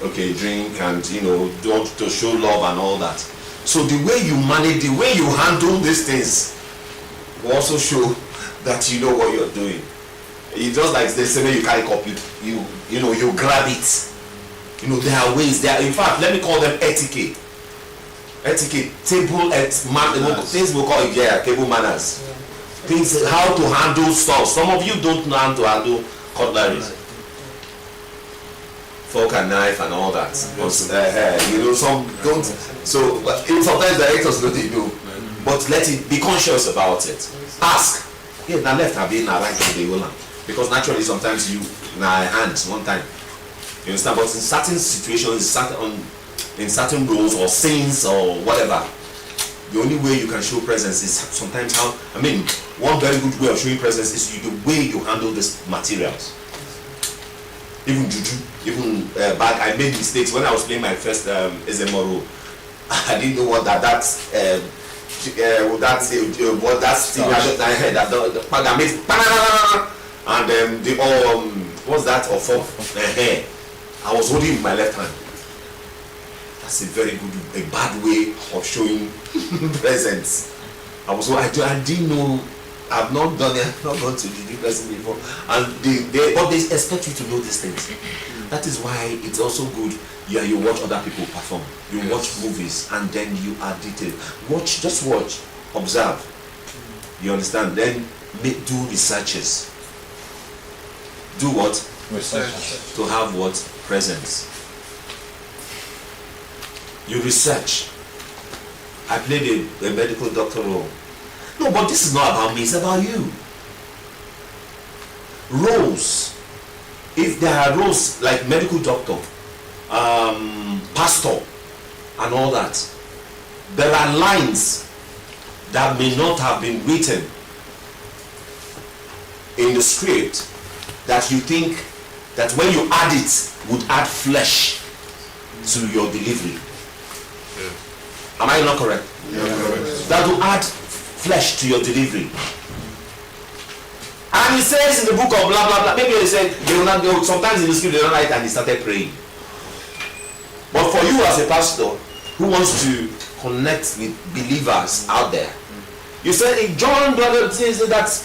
drink, and to show love and all that. So the way you manage, the way you handle these things will also show that you know what you're doing. It's just like they say, when you carry copy, you grab it. There are ways. In fact, let me call them etiquette, table manners. Things we call it table manners. Yeah. Things, how to handle stuff. Some of you don't know how to handle cutlery, fork and knife and all that. Some don't. So, sometimes directors know they do. But let it be conscious about it. Ask. Yeah, now left have been right to the Yola. Because naturally sometimes you hands one time. You understand? But in certain situations, in certain roles or scenes or whatever, the only way you can show presence is sometimes one very good way of showing presence is the way you handle these materials. Even juju, back, I made mistakes when I was playing my first SMO role. I didn't know what that thing I heard that the and what's that of I was holding with my left hand. That's a very good, a bad way of showing presence. I didn't know. I've not done it. I've not gone to the new person before, and but they expect you to know these things. That is why it's also good. Yeah, you watch other people perform. You watch movies, and then you are detailed. Just watch, observe. You understand? Then do researches. Do what? Research. To have what? Presence. You research. I played a medical doctor role. No, but this is not about me, it's about you. Roles. If there are roles like medical doctor, pastor, and all that, there are lines that may not have been written in the script that you think that when you add it would add flesh to your delivery. Yeah. Am I not correct? Yeah, correct. That will add flesh to your delivery. And he says in the book of blah blah blah, maybe he said they will not go, sometimes in the script they don't write and he started praying. But for you as a pastor who wants to connect with believers out there, you said in John says that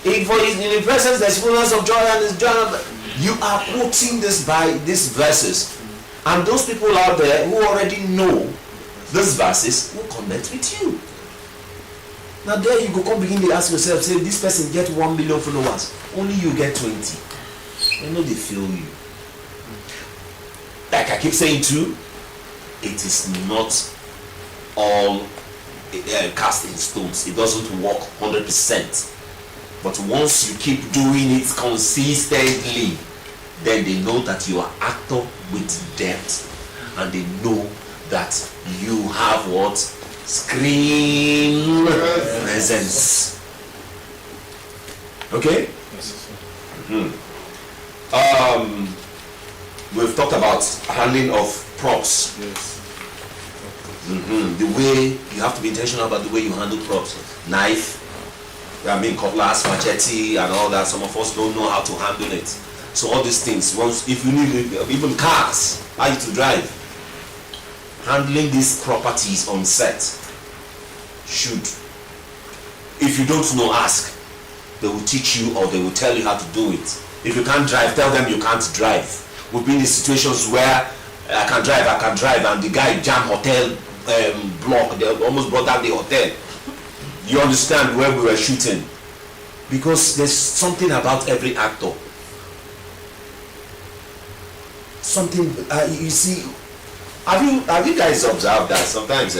in the presence there's fullness of joy and this joy. You are quoting this by these verses, and those people out there who already know these verses will connect with you. Now there you go, come begin to ask yourself, say this person get 1 million followers, only you get 20. I know they feel you. Like I keep saying too, it is not all cast in stones. It doesn't work 100%. But once you keep doing it consistently, then they know that you are actor with depth, and they know that you have what? Screen presence. Okay? We've talked about handling of props. Yes. The way you have to be intentional about the way you handle props. Knife, cutlass, machete, and all that. Some of us don't know how to handle it. So all these things, once if you need even cars, how you to drive, handling these properties on set should, if you don't know, ask. They will teach you or they will tell you how to do it. If you can't drive, tell them you can't drive. We've been in situations where I can drive, and the guy jam hotel block. They almost brought down the hotel. You understand where we were shooting? Because there's something about every actor. Something you see. Have you guys observed that sometimes?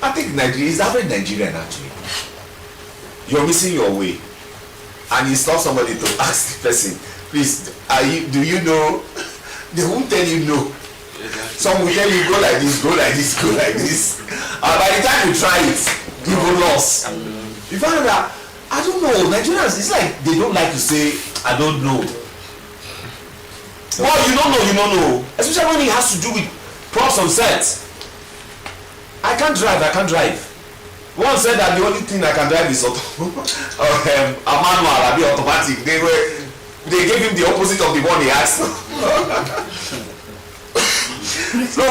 I think Nigeria is average Nigerian actually. You're missing your way, and you stop somebody to ask the person, please, do you know? They won't tell you no. Some will tell you go like this, go like this, go like this. And by the time you try it, you go lost. You find that I don't know. Nigerians, it's like they don't like to say I don't know. Well, you don't know. Especially when it has to do with props on set. I can't drive. One said that the only thing I can drive is a manual, a automatic. They gave him the opposite of the one he asked. So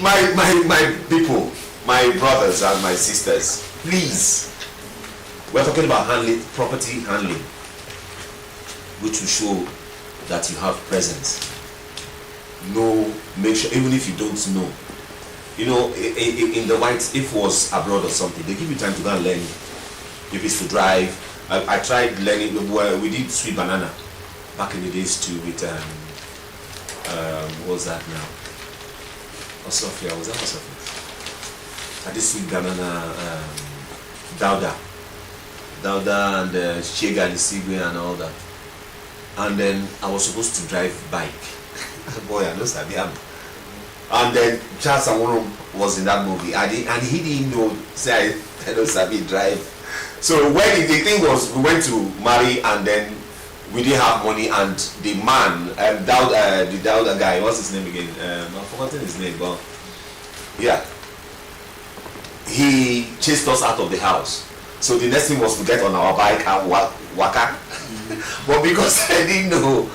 my people, my brothers and my sisters, please, we're talking about property handling, which will show that you have presence. Make sure, even if you don't know. In the white, if it was abroad or something, they give you time to go and learn. If it's to drive, I tried learning. We did sweet banana back in the days too with what was that now? Osofia, was that Osofia? I did sweet banana, Dauda and Shega and Sigwe and all that. And then I was supposed to drive bike. Boy, I know Sabiam. And then Charles Aworum was in that movie, and he didn't know, say I don't Sabi drive. So when the thing was, we went to marry, and then we didn't have money, and the man, the Dauda guy, what's his name again? I've forgotten his name, but yeah, he chased us out of the house. So the next thing was to get on our bike and waka. But because I didn't know,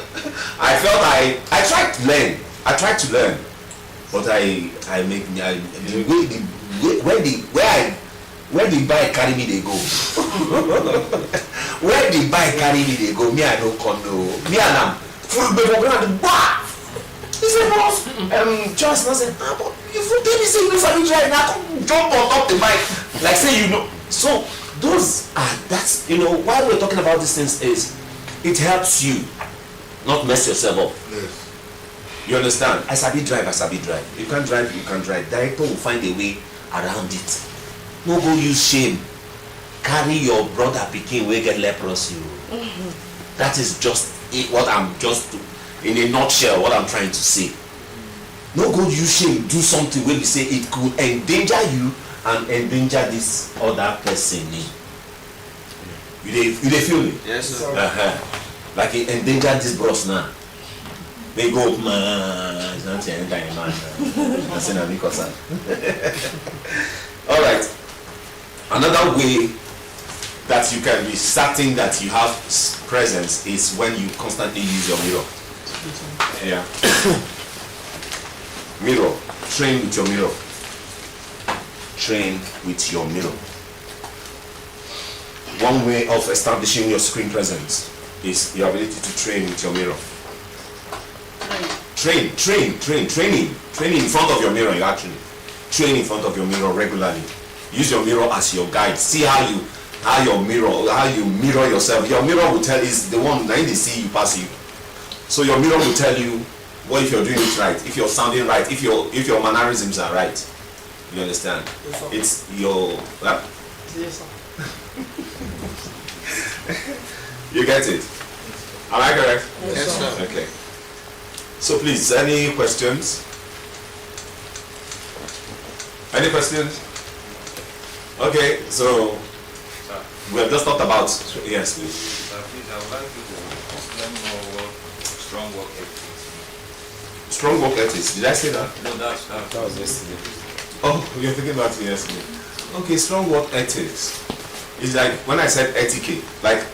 I felt I tried to learn. But where the bike carry me they go. Where the bike carry me they go. Me I don't know. Me and I'm full before ground. Bah! He said, boss, Charles, I said, but if you tell me say you know drive, now come jump on top the bike. Like say you know. So that's why we're talking about these things is it helps you not mess yourself up. Yes. You understand? I sabi drive. You can't drive. Director will find a way around it. No go use shame. Carry your brother pikin wey get leprosy. That is just it, what I'm just in a nutshell what I'm trying to say. No go use shame. Do something where you say it could endanger you and endanger this other person. You dey feel me? Yes, sir. Like it endanger this bros now. They go, man, it's not any kind of man. That's in a because. All right. Another way that you can be certain that you have presence is when you constantly use your mirror. Yeah. Mirror. Train with your mirror. Train with your mirror. One way of establishing your screen presence is your ability to train with your mirror. Training in front of your mirror. You actually train in front of your mirror regularly. Use your mirror as your guide. See how you mirror yourself. Your mirror will tell is the one that they see you pass you. So your mirror will tell you what if you're doing it right, if you're sounding right, if your mannerisms are right. You understand? Yes, it's your yes, sir. You get it? Am I correct? Yes, sir. Okay. So please, any questions? Any questions? Okay, so We have just talked about, yes, please. Please, I would like you to explain more what strong work ethics means. Strong work ethics. Did I say that? No, that was yesterday. Oh, you're thinking about it yesterday. Okay, strong work ethics. It's like when I said etiquette, like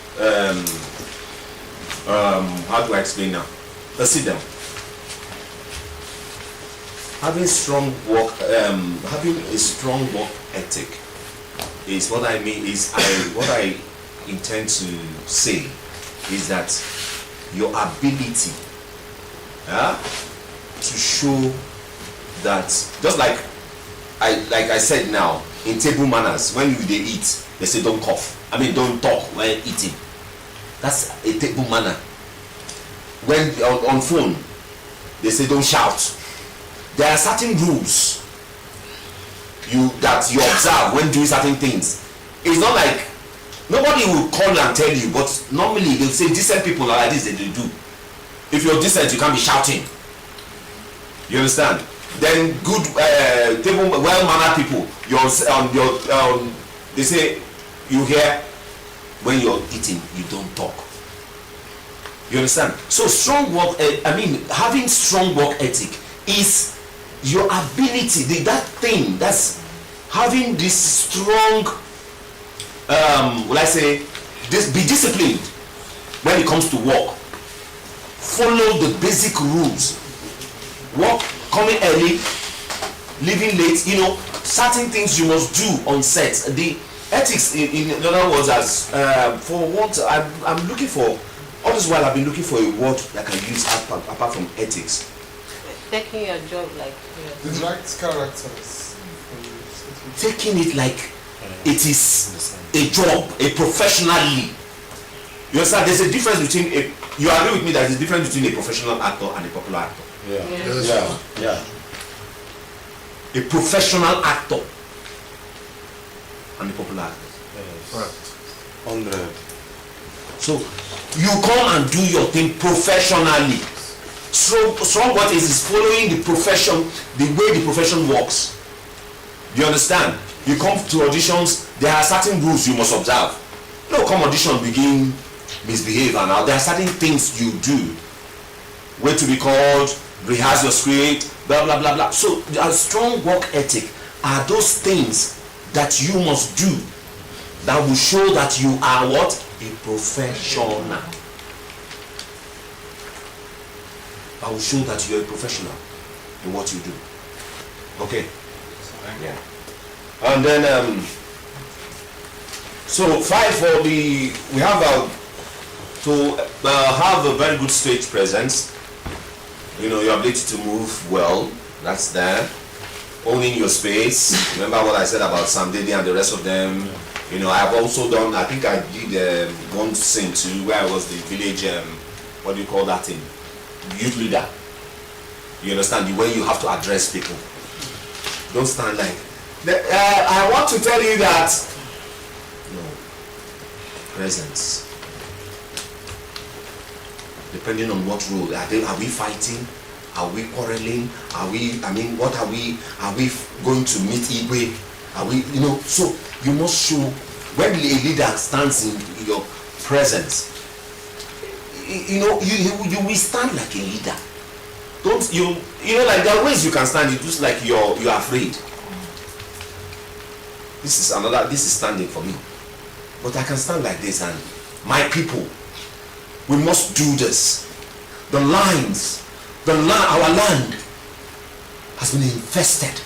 how do I explain now? Let's sit down. Having a strong work ethic is what I mean what I intend to say is that your ability to show that, just like I said now, in table manners, when they eat, they say don't cough. I mean don't talk when eating. That's a table manner. When on phone, they say don't shout. There are certain rules that you observe when doing certain things. It's not like nobody will call and tell you, but normally they'll say decent people are like this, they do. If you're decent, you can't be shouting. You understand? Then good table well-mannered people, they say you hear when you're eating, you don't talk. You understand? So strong work, having strong work ethic is your ability, that thing, that's having this strong, be disciplined when it comes to work. Follow the basic rules. Work, coming early, leaving late, certain things you must do on set. The ethics, in other words, as for what I'm looking for, all this while I've been looking for a word that I can use apart from ethics. Taking your job like The right characters. Taking it like it is a job, a professionally. You understand? There's a difference between you agree with me that there's a difference between a professional actor and a popular actor. Yeah. A professional actor and a popular actor. Yes. 100. So you come and do your thing professionally. So strong what is following the profession, the way the profession works. You understand? You come to auditions, there are certain rules you must observe. No come audition begin misbehave, and now there are certain things you do. Wait to be called, rehearse your script, blah blah blah blah. So a strong work ethic are those things that you must do that will show that you are what? A professional. I will show that you're a professional in what you do. Okay. Yeah. And then so 5 for we have to have a very good stage presence. Your ability to move well, that's there. Owning your space. Remember what I said about Sam Dede and the rest of them. I've also done, I think I did one scene too where I was the village, what do you call that thing? Youth leader. You understand? The way you have to address people. Don't stand like I want to tell you that presence, depending on what role are we fighting, are we quarreling, what are we going to meet Igwe, are we so you must show when a leader stands in your presence. You will stand like a leader. Don't like there are ways you can stand, it looks like you're afraid. This is standing for me. But I can stand like this, and my people, we must do this. Our land has been infested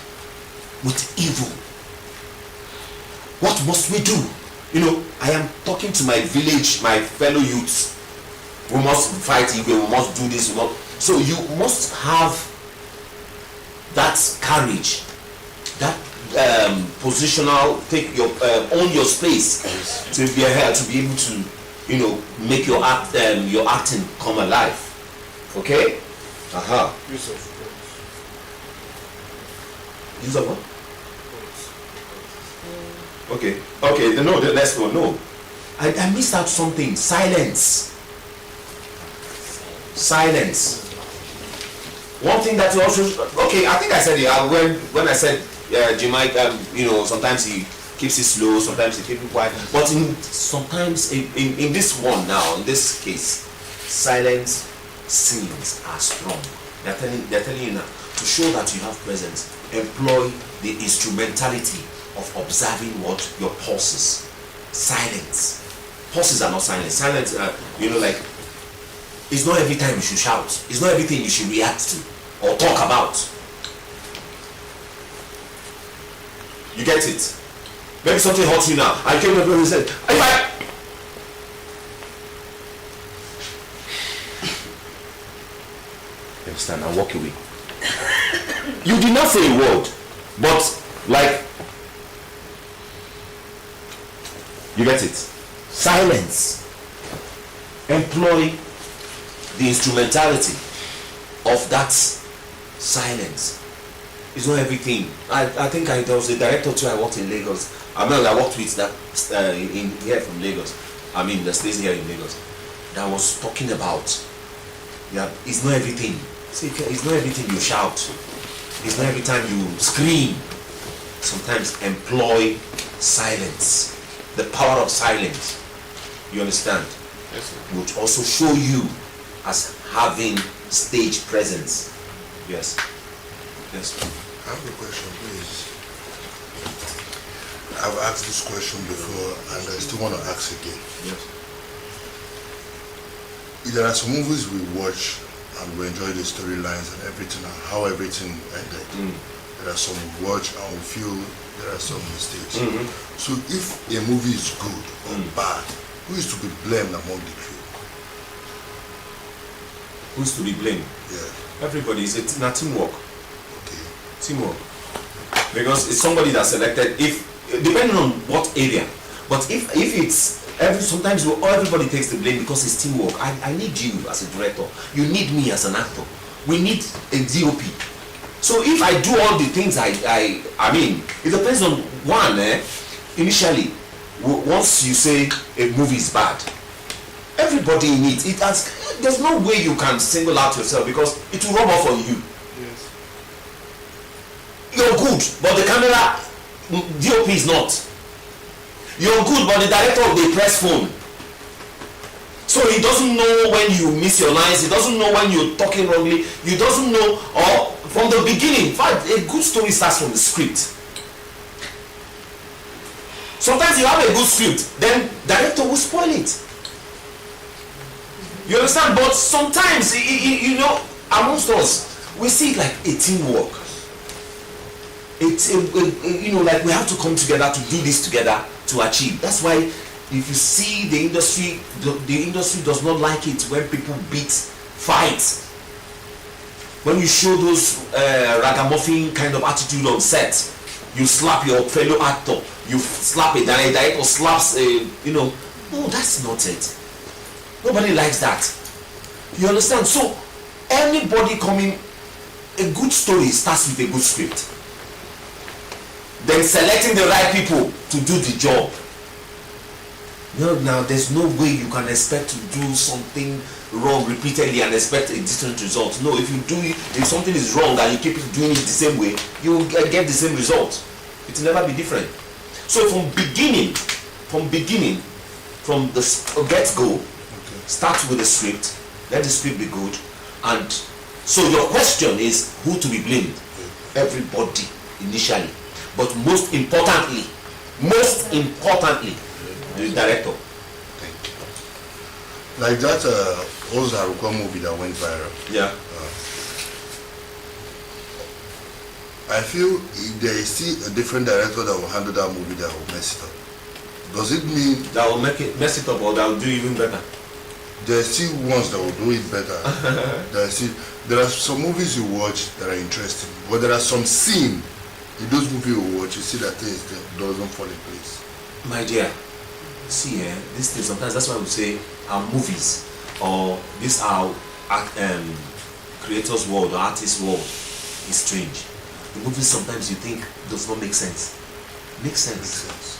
with evil. What must we do? I am talking to my village, my fellow youths. We must fight evil, we must do this, so you must have that courage, that positional, take your own your space to be able to make your acting come alive. Okay? Use of words. Use of what? Okay. Let's go. No, I missed out something. Silence. One thing that I think I said it when I said Jimmy, sometimes he keeps it slow, sometimes it keeps it quiet. But sometimes in this one now, in this case, silent scenes are strong. They're telling you now, to show that you have presence, employ the instrumentality of observing what your pulses. Silence. Pulses are not silent. Silence, like, it's not every time you should shout. It's not everything you should react to or talk about. You get it? Maybe something hurts you now. I came up and said, you understand? And walk away. You did not say a word, but like, you get it? Silence. Employ the instrumentality of that silence. It's not everything. I think there was a director too I worked in Lagos. I worked with that in here from Lagos. That stays here in Lagos. That was talking about, it's not everything. See, it's not everything you shout. It's not every time you scream. Sometimes employ silence. The power of silence. You understand? Yes, sir. Would also show you as having stage presence. Yes. Yes. I have a question, please. I've asked this question before and I still want to ask again. Yes. There are some movies we watch and we enjoy the storylines and everything and how everything ended. There are some we watch and we feel there are some mistakes. So if a movie is good or bad, who is to be blamed among the crew? Who's to be blamed? Yeah. Everybody. It's not teamwork. Okay. Teamwork. Because it's somebody that's selected. If depending on what area, but if it's sometimes everybody takes the blame because it's teamwork. I need you as a director. You need me as an actor. We need a DOP. So if I do all the things I mean, it depends on one. Initially, once you say a movie is bad, everybody in it has. There's no way you can single out yourself because it will rub off on you. Yes. You're good, but the camera DOP is not. You're good, but the director of the press phone. So he doesn't know when you miss your lines. He doesn't know when you're talking wrongly. He doesn't know, or from the beginning. In fact, a good story starts from the script. Sometimes you have a good script, then director will spoil it. You understand? But sometimes, amongst us, we see it like a teamwork. It's like we have to come together to do this together to achieve. That's why if you see the industry does not like it when people fight. When you show those ragamuffin kind of attitude on set, you slap your fellow actor, you slap a director, slaps no, that's not it. Nobody likes that. You understand? So anybody coming, a good story starts with a good script. Then selecting the right people to do the job. Now there's no way you can expect to do something wrong repeatedly and expect a different result. No, if something is wrong and you keep doing it the same way, you will get the same result. It will never be different. So from the get-go, start with the script, let the script be good, and so your question is who to be blamed? Everybody initially, but most importantly, the director. Thank you. Like that Ozaruka movie that went viral. Yeah. I feel if there is still a different director that will handle that movie that will mess it up. Does it mean that will mess it up or that will do even better? There are still ones that will do it better. There are some movies you watch that are interesting, but there are some scenes in those movies you watch, you see that things that doesn't fall in place. My dear, see, this thing sometimes that's why we say our movies or this our creators' world or artist world is strange. The movies sometimes you think does not make sense. Makes sense.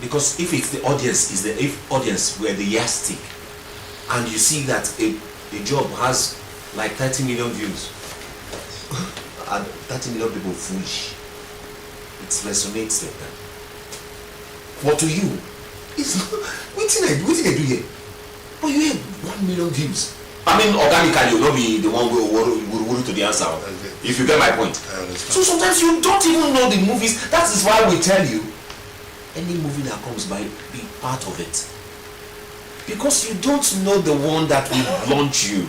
Because if it's the audience, if audience were the yardstick, and you see that a job has like 30 million views, and 30 million people foolish, it resonates with them. But to you, it's not. What did I do here? Oh, you have 1 million views. I mean, organically, you'll not be the one who will to the answer. Okay. If you get my point. I understand. So sometimes you don't even know the movies. That is why we tell you, any movie that comes by, be part of it. Because you don't know the one that will launch you.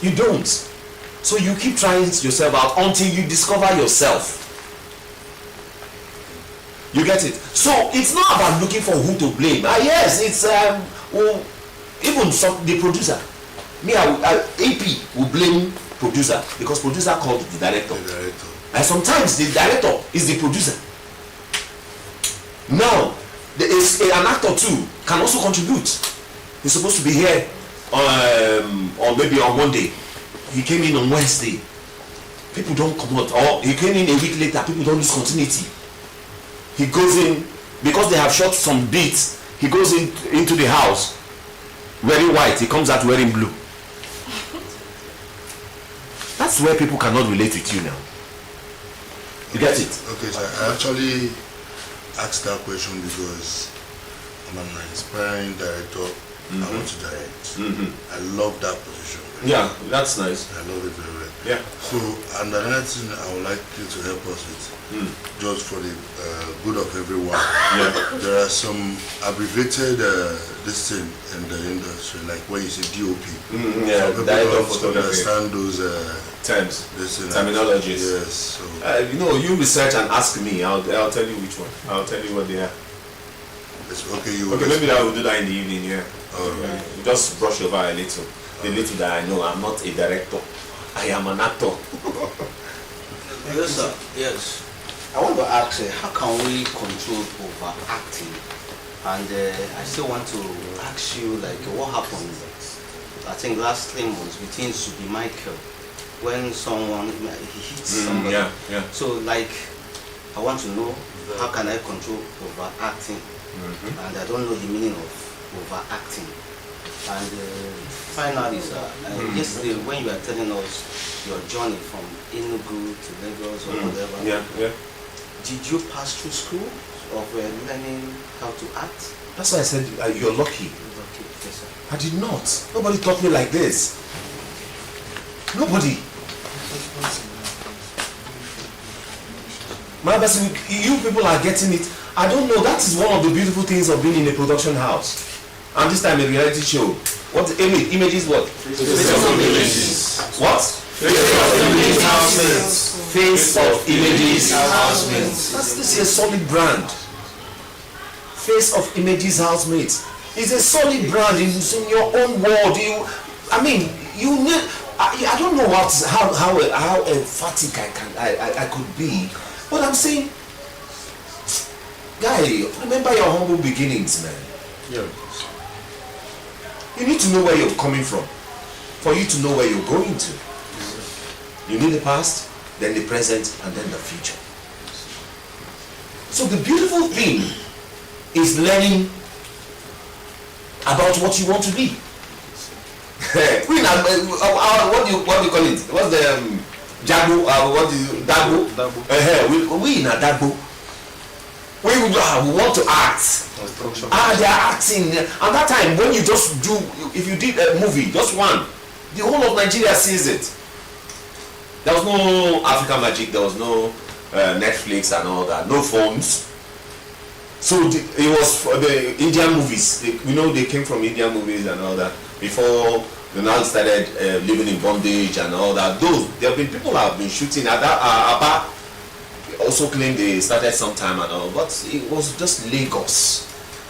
You don't. So you keep trying yourself out until you discover yourself. You get it? So it's not about looking for who to blame. Yes, it's even the producer. Me, AP will blame producer because producer called the director. The director. And sometimes the director is the producer. Now, an actor too can also contribute. He's supposed to be here or maybe on Monday. He came in on Wednesday. People don't come out. Or he came in a week later. People don't lose continuity. He goes in because they have shot some beats. He goes into the house wearing white. He comes out wearing blue. That's where people cannot relate with you now. You get it? Okay, so I actually asked that question because I'm an aspiring director. I want to direct. I love that position. Yeah, that's nice. I love it very well. Yeah. So, and another thing I would like you to help us with, just for the good of everyone. Yeah. There are some abbreviated this thing in the industry, like when you say DOP. Yeah, Some people director of don't photography. understand those Terms. this thing. Terminologies. Yes. So You research and ask me. I'll tell you which one. I'll tell you what they are. it's okay. You Okay, maybe I will do that in the evening. Yeah. Alright. Just brush over a little. The little that I know, I'm not a director. I am an actor. Yes, sir. Yes. I want to ask, how can we control overacting? And I still want to ask you, like, what happened? I think last 3 months between Subi Michael, when someone he hits somebody. Yeah. So, like, I want to know how can I control overacting? And I don't know the meaning of overacting. And finally, sir, yesterday when you were telling us your journey from Enugu to Lagos or whatever, Yeah. did you pass through school of learning how to act? That's why I said you're lucky. Okay, yes, sir. I did not. Nobody taught me like this. Nobody. My best, you people are getting it. I don't know. That is one of the beautiful things of being in a production house. And this time a reality show. What images? What? What? Face of Images Housemates. This is a solid brand. Face of Images Housemates. It's a solid brand in your own world. You need. I don't know how emphatic I could be, but I'm saying, guy, remember your humble beginnings, man. yeah. You need to know where you're coming from for you to know where you're going to. You need the past, then the present, and then the future. So the beautiful thing is learning about what you want to be. What do you call it? What's the Jago? Dago? We in a Dago. We want to act. They are acting. And that time when you just do, if you did a movie, just one, the whole of Nigeria sees it. There was no African Magic, there was no Netflix and all that, no phones. So it was for the Indian movies. They came from Indian movies and all that. Before they now started living in bondage and all that. Though there have been people who have been shooting at that. Abba also claimed they started sometime and all, but it was just Lagos.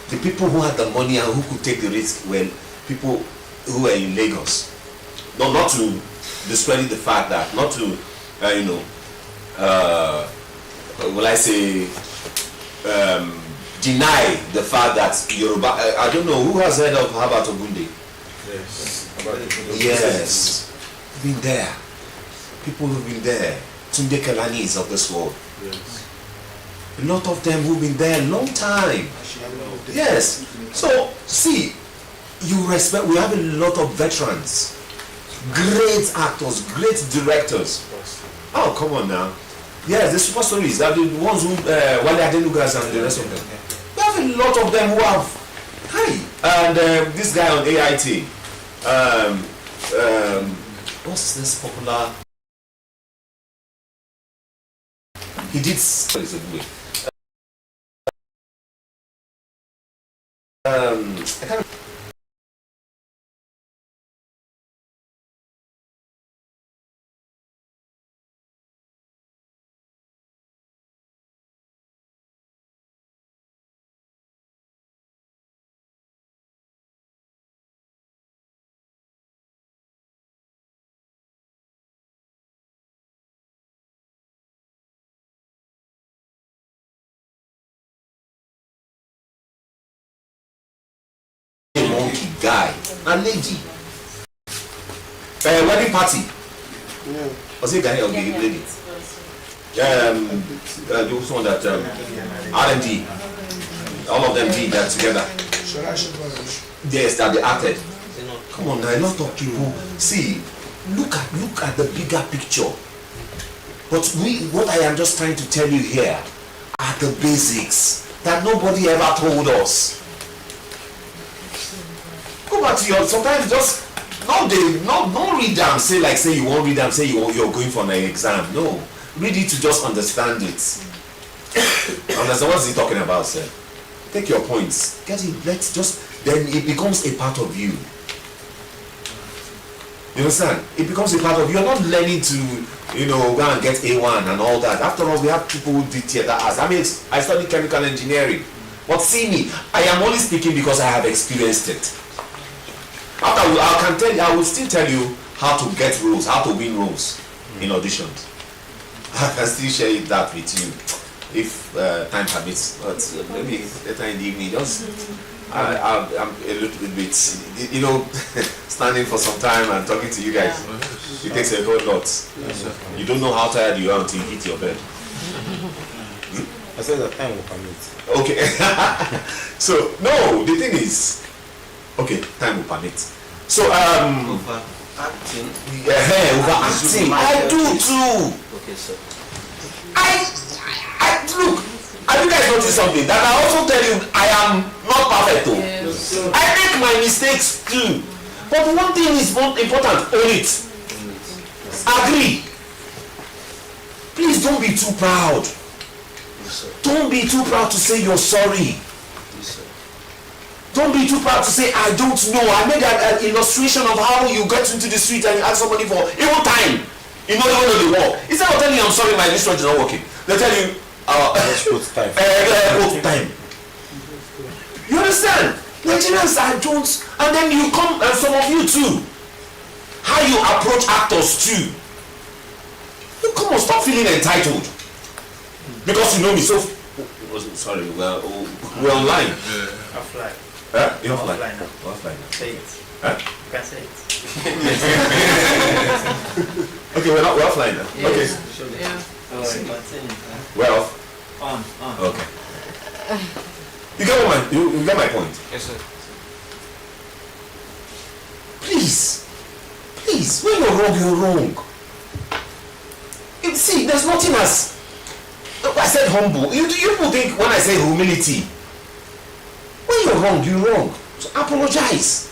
The people who had the money and who could take the risk were people who were in Lagos. No, not to discredit the fact that, not to, will I say, deny the fact that Yoruba, I don't know, who has heard of Herbert Ogunde? Yes. Been there. People who've been there. Tunde Kelanis of this world. Yes. A lot of them who've been there a long time. Yes. So, see, we have a lot of veterans. Great actors, great directors. Oh, come on now. Yes, the super stories are the ones who Wale Adenugas and the rest of them. We have a lot of them who have. Hi, and this guy on AIT. What's this popular? He did. I can't. Monkey guy and lady. Wedding party. Yeah. Was it guy or lady? The one that R&D, all of them did that together. Yes, that they acted. Come on, now, a lot of people see. Look at the bigger picture. But what I am just trying to tell you here are the basics that nobody ever told us. Go back to your, sometimes just not read them, say you won't read them, say you're going for an exam. No. Read it to just understand it. Understand what's he talking about, sir? Take your points. Get it, then it becomes a part of you. You understand? It becomes a part of you. You're not learning to, go and get A1 and all that. After all, we have people who did theater arts. I mean, I studied chemical engineering. But see me, I am only speaking because I have experienced it. I will still tell you how to get roles, how to win roles in auditions. I can still share that with you if time permits. But maybe later in the evening, I'm a little bit, standing for some time and talking to you guys. It takes a whole lot. You don't know how tired you are until you hit your bed. I said that time will permit. Okay. So no, the thing is, okay, time will permit. So Overacting. Overacting. I do too. Okay, sir. I look. I think I noticed something that I also tell you I am not perfect though. Yes. I make my mistakes too. But one thing is more important, own it. Agree. Please don't be too proud. Yes, sir. Don't be too proud to say you're sorry. Yes, sir. Don't be too proud to say I don't know. I made an illustration of how you get into the street and you ask somebody for even time. You know even though they walk. Instead of telling you I'm sorry my instrument is not working, they tell you Let's put time. time. You understand? Nigerians I don't, and then you come and some of you too. How you approach actors too. You come on, stop feeling entitled. Because you know me so sorry, we're online. Offline. You're offline. Offline now. Offline now. Say it. Huh? You can say it. Okay, we're offline now. Okay. Yeah. We're off. On. Okay. You get my point. Yes, sir. Please, when you're wrong, you're wrong. See, there's nothing as I said humble. You people think when I say humility, when you're wrong, you're wrong. So apologize.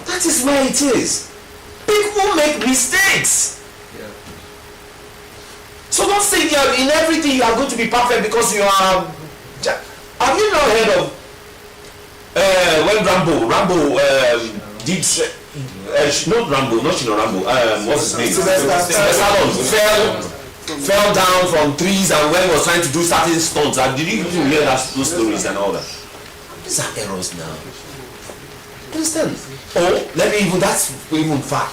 That is where it is. People make mistakes. Yeah. So don't say in everything you are going to be perfect because you are. Have you not heard of when Rambo did not Rambo, not Shino Rambo, what's his name? Stallone fell down from trees and when he was trying to do certain stunts. And did you even hear those stories and all that? These are errors now. Understand? Or that's even far.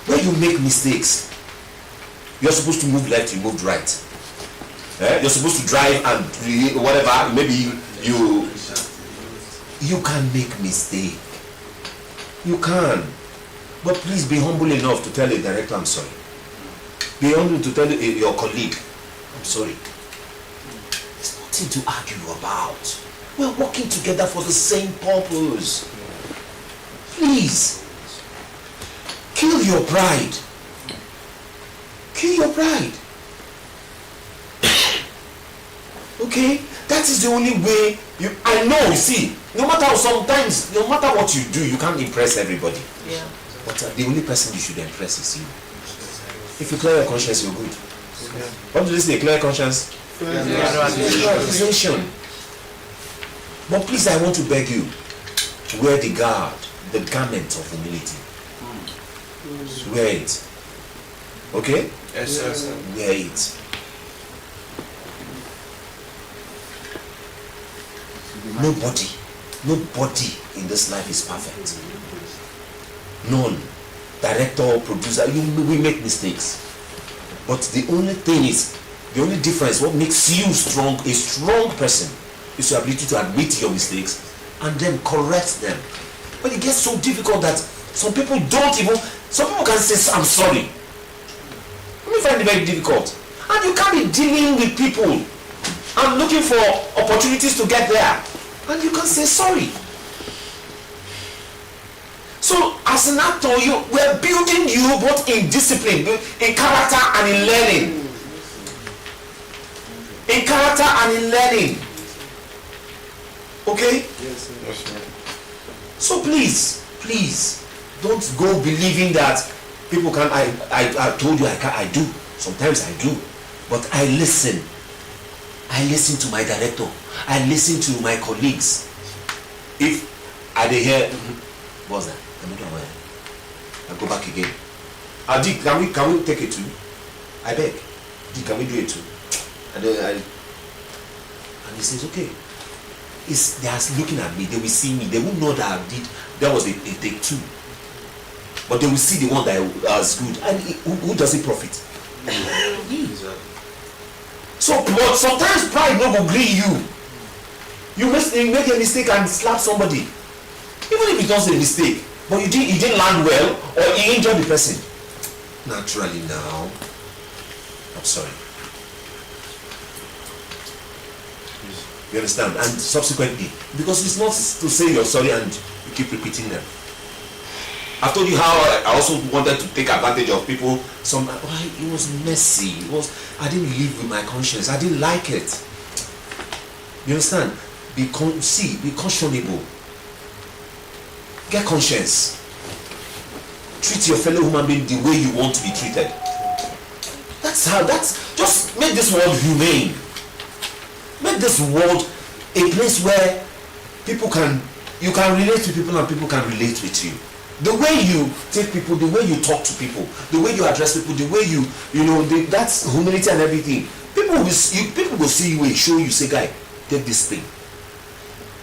When you make mistakes, you're supposed to move left, you moved right. You're supposed to drive and whatever, maybe you can make mistake. You can. But please be humble enough to tell a director I'm sorry. Be humble to tell your colleague I'm sorry. There's nothing to argue about. We're working together for the same purpose. Please. Kill your pride. Kill your pride. Okay, that is the only way you. I know. You see, no matter what you do, you can't impress everybody. Yeah. But the only person you should impress is you. If you clear your conscience, you're good. What do they say? Clear conscience. Accusation. But please, I want to beg you, wear the garment of humility. Wear it. Okay? Yes, sir. Wear it. Nobody in this life is perfect. None. Director, producer, we make mistakes. But the only difference, what makes you a strong person, is your ability to admit your mistakes and then correct them. But it gets so difficult that some people can say, I'm sorry. I find it very difficult. And you can't be dealing with people and looking for opportunities to get there. And you can say sorry. So as an actor, we're building you both in discipline, in character and in learning. In character and in learning. Okay? Yes, sir. So please, don't go believing that people can. I told you I do. Sometimes I do. But I listen. I listen to my director. I listen to my colleagues. If they hear, what's that? I go back again. Adi, can we take it too? I beg. Adi, can we do it too? And he says, okay. They are looking at me. They will see me. They will know that that was a take two. But they will see the one that was good. And who does it profit? So, but sometimes pride will agree you. You make a mistake and slap somebody. Even if it does a mistake, but you didn't land well, or you injured the person. Naturally now, I'm sorry. You understand? And subsequently, because it's not to say you're sorry and you keep repeating them. I told you how I also wanted to take advantage of people. It was messy. I didn't live with my conscience. I didn't like it. You understand? Be conscionable. Get conscience. Treat your fellow human being the way you want to be treated. Just make this world humane. Make this world a place where you can relate to people and people can relate with you. The way you take people, the way you talk to people, the way you address people, the way that's humility and everything. People will see you and show you, say, guy, take this thing.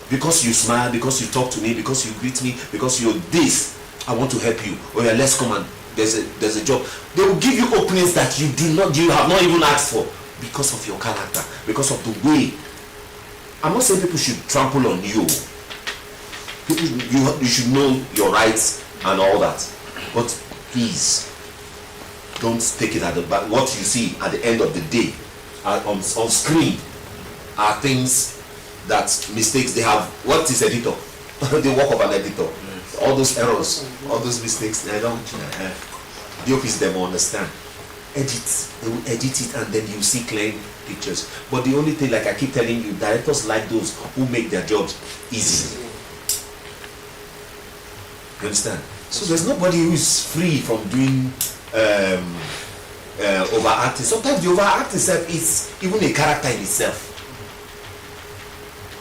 Because you smile, because you talk to me, because you greet me, because you're this, I want to help you. Or let's come and there's a job. They will give you openings that you have not even asked for because of your character, because of the way. I'm not saying people should trample on you. You should know your rights and all that. But please, don't take it at the back. What you see at the end of the day on screen are things that mistakes they have. What is editor? The work of an editor. All those errors, all those mistakes, they don't. The office them understand. They will edit it and then you see clear pictures. But the only thing, like I keep telling you, directors like those who make their jobs easy. You understand? So there's nobody who is free from doing overacting. Sometimes the overact itself is even a character in itself.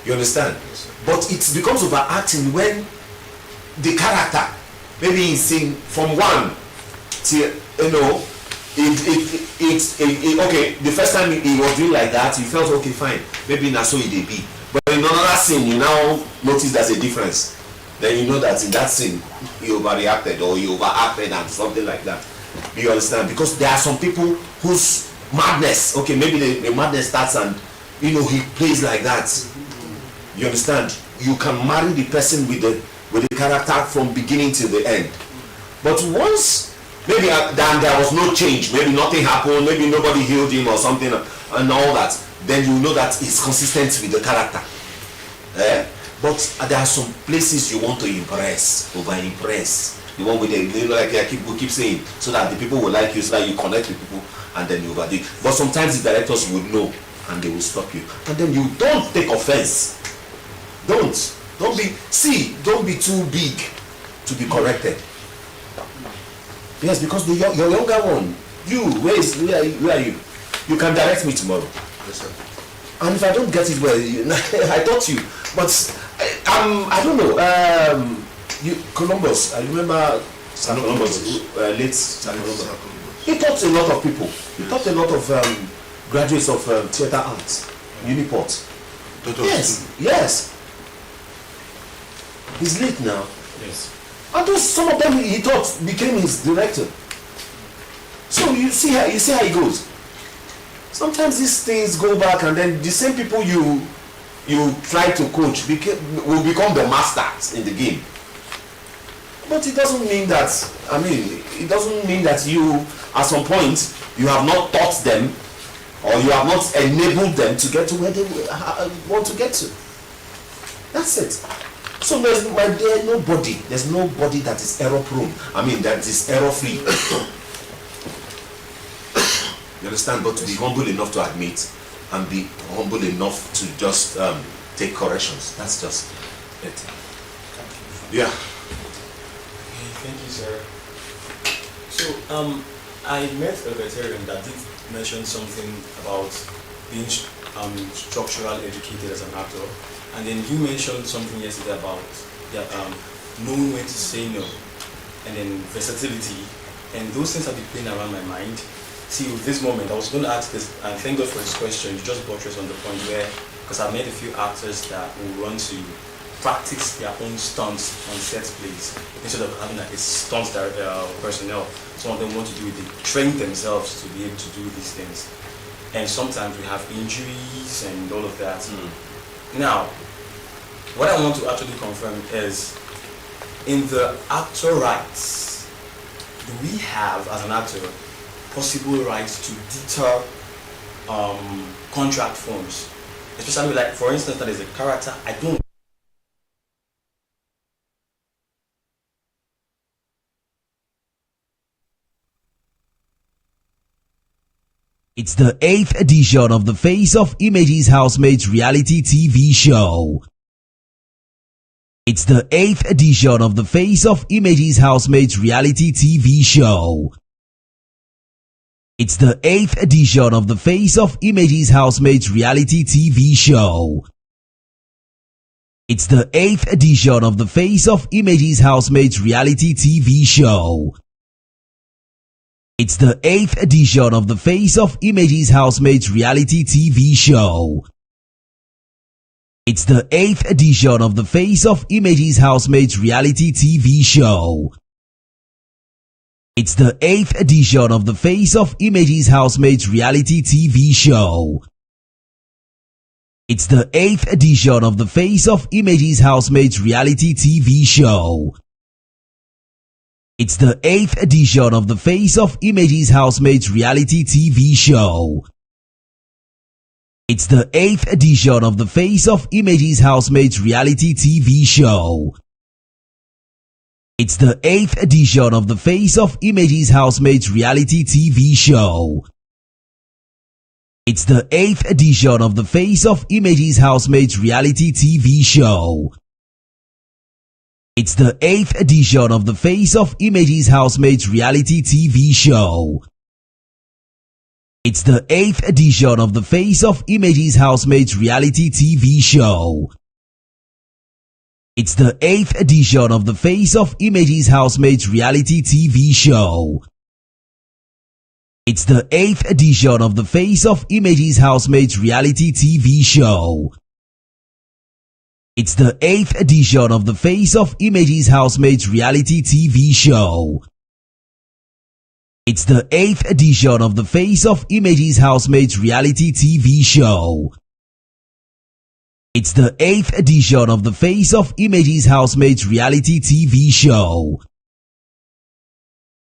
You understand? But it becomes overacting when the character, maybe in saying from one till okay, the first time he was doing like that, you felt okay, fine, maybe not so it may be. But in another scene, you now notice there's a difference. Then you know that in that scene he overreacted or he overacted and something like that. You understand? Because there are some people whose madness, okay, maybe the madness starts and he plays like that. You understand? You can marry the person with the character from beginning to the end. But once maybe then there was no change, maybe nothing happened, maybe nobody healed him or something and all that, then you know that it's consistent with the character. But there are some places you want to impress, over-impress. The one with like we keep saying, so that the people will like you, so that you connect with people and then you overdo it. But sometimes the directors would know and they will stop you. And then you don't take offense. Don't be too big to be corrected. Yes, because your younger one, where are you? You can direct me tomorrow. Yes, sir. And if I don't get it well, I taught you. But I don't know. Columbus, I remember Sir Columbus, late Sir Columbus. He taught a lot of people. He taught a lot of graduates of theatre arts, Uniport. Yes. He's late now. Yes. And some of them he taught became his director. So you see how it goes. Sometimes these things go back, and then the same people you try to coach will become the masters in the game. But it doesn't mean that, it doesn't mean that you, at some point, you have not taught them or you have not enabled them to get to where they want to get to. That's it. So there's nobody that is error prone. That is error free. You understand? But to be humble enough to admit and be humble enough to just take corrections. That's just it. Yeah. Thank you, sir. So, I met a veteran that did mention something about being structural educated as an actor, and then you mentioned something yesterday about knowing when to say no, and then versatility, and those things have been playing around my mind. See, with this moment, I was going to ask this, and thank God for this question. You just buttressed on the point where, because I've met a few actors that will want to practice their own stunts on set plays instead of having like a stunt personnel. Some of them want to do it, they train themselves to be able to do these things. And sometimes we have injuries and all of that. Now, what I want to actually confirm is, in the actor rights, do we have, as an actor, possible rights to deter contract forms? Especially like, for instance, that is a character I don't. It's the 8th edition of the Face of Images Housemates reality TV show. It's the 8th edition of the Face of Images Housemates reality TV show. It's the 8th edition of the Face of Images Housemates reality TV show. It's the 8th edition of the Face of Images Housemates reality TV show. It's the 8th edition of the Face of Images Housemates reality TV show. It's the 8th edition of the Face of Images Housemates reality TV show. It's the 8th edition of the Face of Images Housemates reality TV show. It's the 8th edition of the Face of Images Housemates reality TV show. It's the 8th edition of the Face of Images Housemates reality TV show. It's the 8th edition of the Face of Images Housemates reality TV show. It's the 8th edition of the Face of Images Housemates reality TV show. It's the 8th edition of the Face of Images Housemates reality TV show. It's the 8th edition of the Face of Images Housemates reality TV show. It's the 8th edition of the Face of Images Housemates reality TV show. It's the 8th edition of the Face of Images Housemates reality TV show. It's the 8th edition of the Face of Images Housemates reality TV show. It's the 8th edition of the Face of Images Housemates reality TV show. It's the 8th edition of the Face of Images Housemates reality TV show. It's the 8th edition of the Face of Images Housemates reality TV show.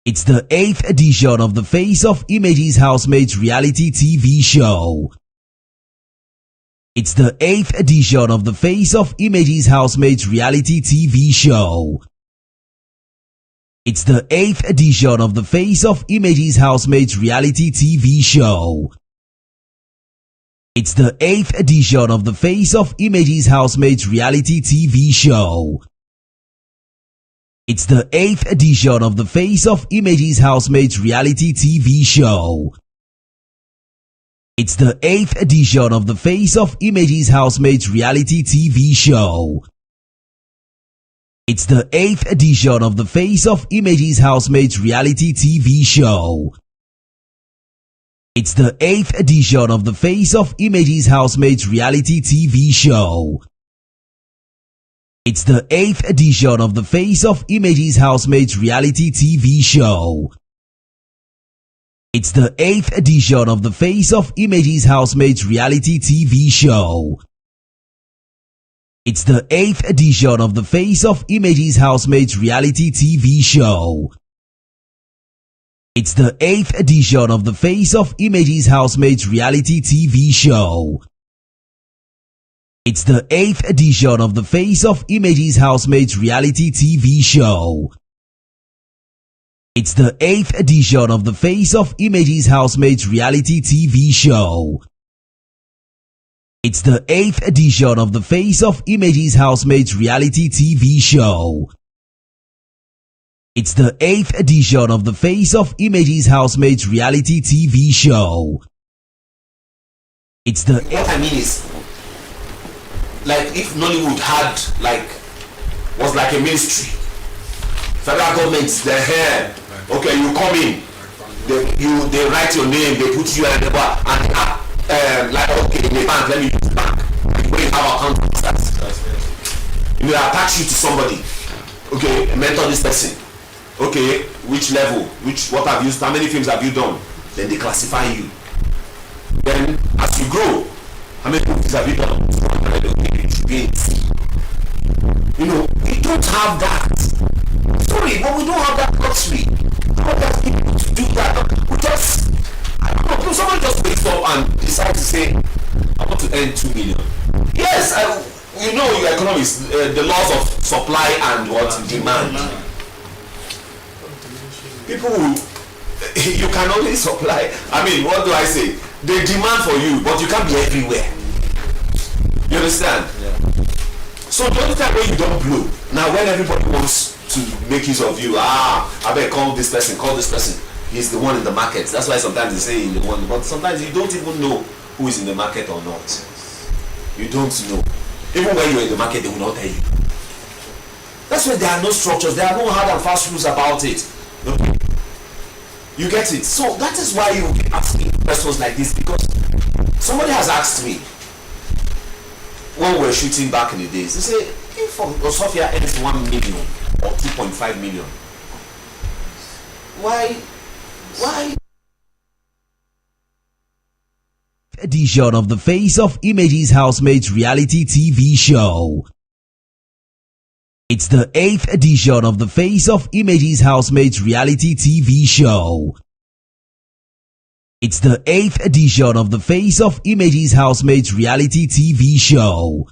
It's the 8th edition of the Face of Images Housemates reality TV show. It's the 8th edition of the Face of Images Housemates reality TV show. It's the 8th edition of the Face of Images Housemates reality TV show. It's the 8th edition of the Face of Images Housemates reality TV show. It's the 8th edition of the Face of Images Housemates reality TV show. It's the 8th edition of the Face of Images Housemates reality TV show. It's the 8th edition of the Face of Images Housemates reality TV show. It's the 8th edition of the Face of Images Housemates reality TV show. It's the 8th edition of the Face of Images Housemates reality TV show. It's the 8th edition of the Face of Images Housemates reality TV show. It's the 8th edition of the Face of Images Housemates reality TV show. It's the 8th edition of the Face of Images Housemates reality TV show. It's the 8th edition of the Face of Images Housemates reality TV show. It's the 8th edition of the Face of Images Housemates reality TV show. It's the 8th edition of the Face of Images Housemates reality TV show. It's the 8th edition of the Face of Images Housemates reality TV show. It's the What I mean is, like if Nollywood had was like a ministry, federal government, the hair, okay, you come in, they write your name, they put you at the bar, and like okay, in the bank, let me use the bank. When you have account you know, attach you to somebody. Okay, mentor this person. Okay, which level, what have you, how many films have you done? Then they classify you. Then as you grow, how many movies have you done? You know, we don't have that. Sorry, but we don't have that luxury. Nobody has people to do that. We just, I don't know, somebody just wakes up and decides to say, I want to earn 2 million. Yes, you know your economics, the laws of supply and what demand. People who, you can only supply, I mean, what do I say? They demand for you, but you can't be everywhere. You understand? Yeah. So the only time when you don't blow, now when everybody wants to make use of you, I better call this person, he's the one in the market. That's why sometimes they say in the one, but sometimes you don't even know who is in the market or not. You don't know. Even when you're in the market, they will not tell you. That's why there are no structures, there are no hard and fast rules about it. Okay. You get it? So that is why you be asking questions like this, because somebody has asked me when we were shooting back in the days, they say if Osofia earns 1 million or 2.5 million, why edition of the Face of Images Housemates reality TV show. It's the 8th edition of the Face of Images Housemates reality TV show. It's the 8th edition of the Face of Images Housemates reality TV show.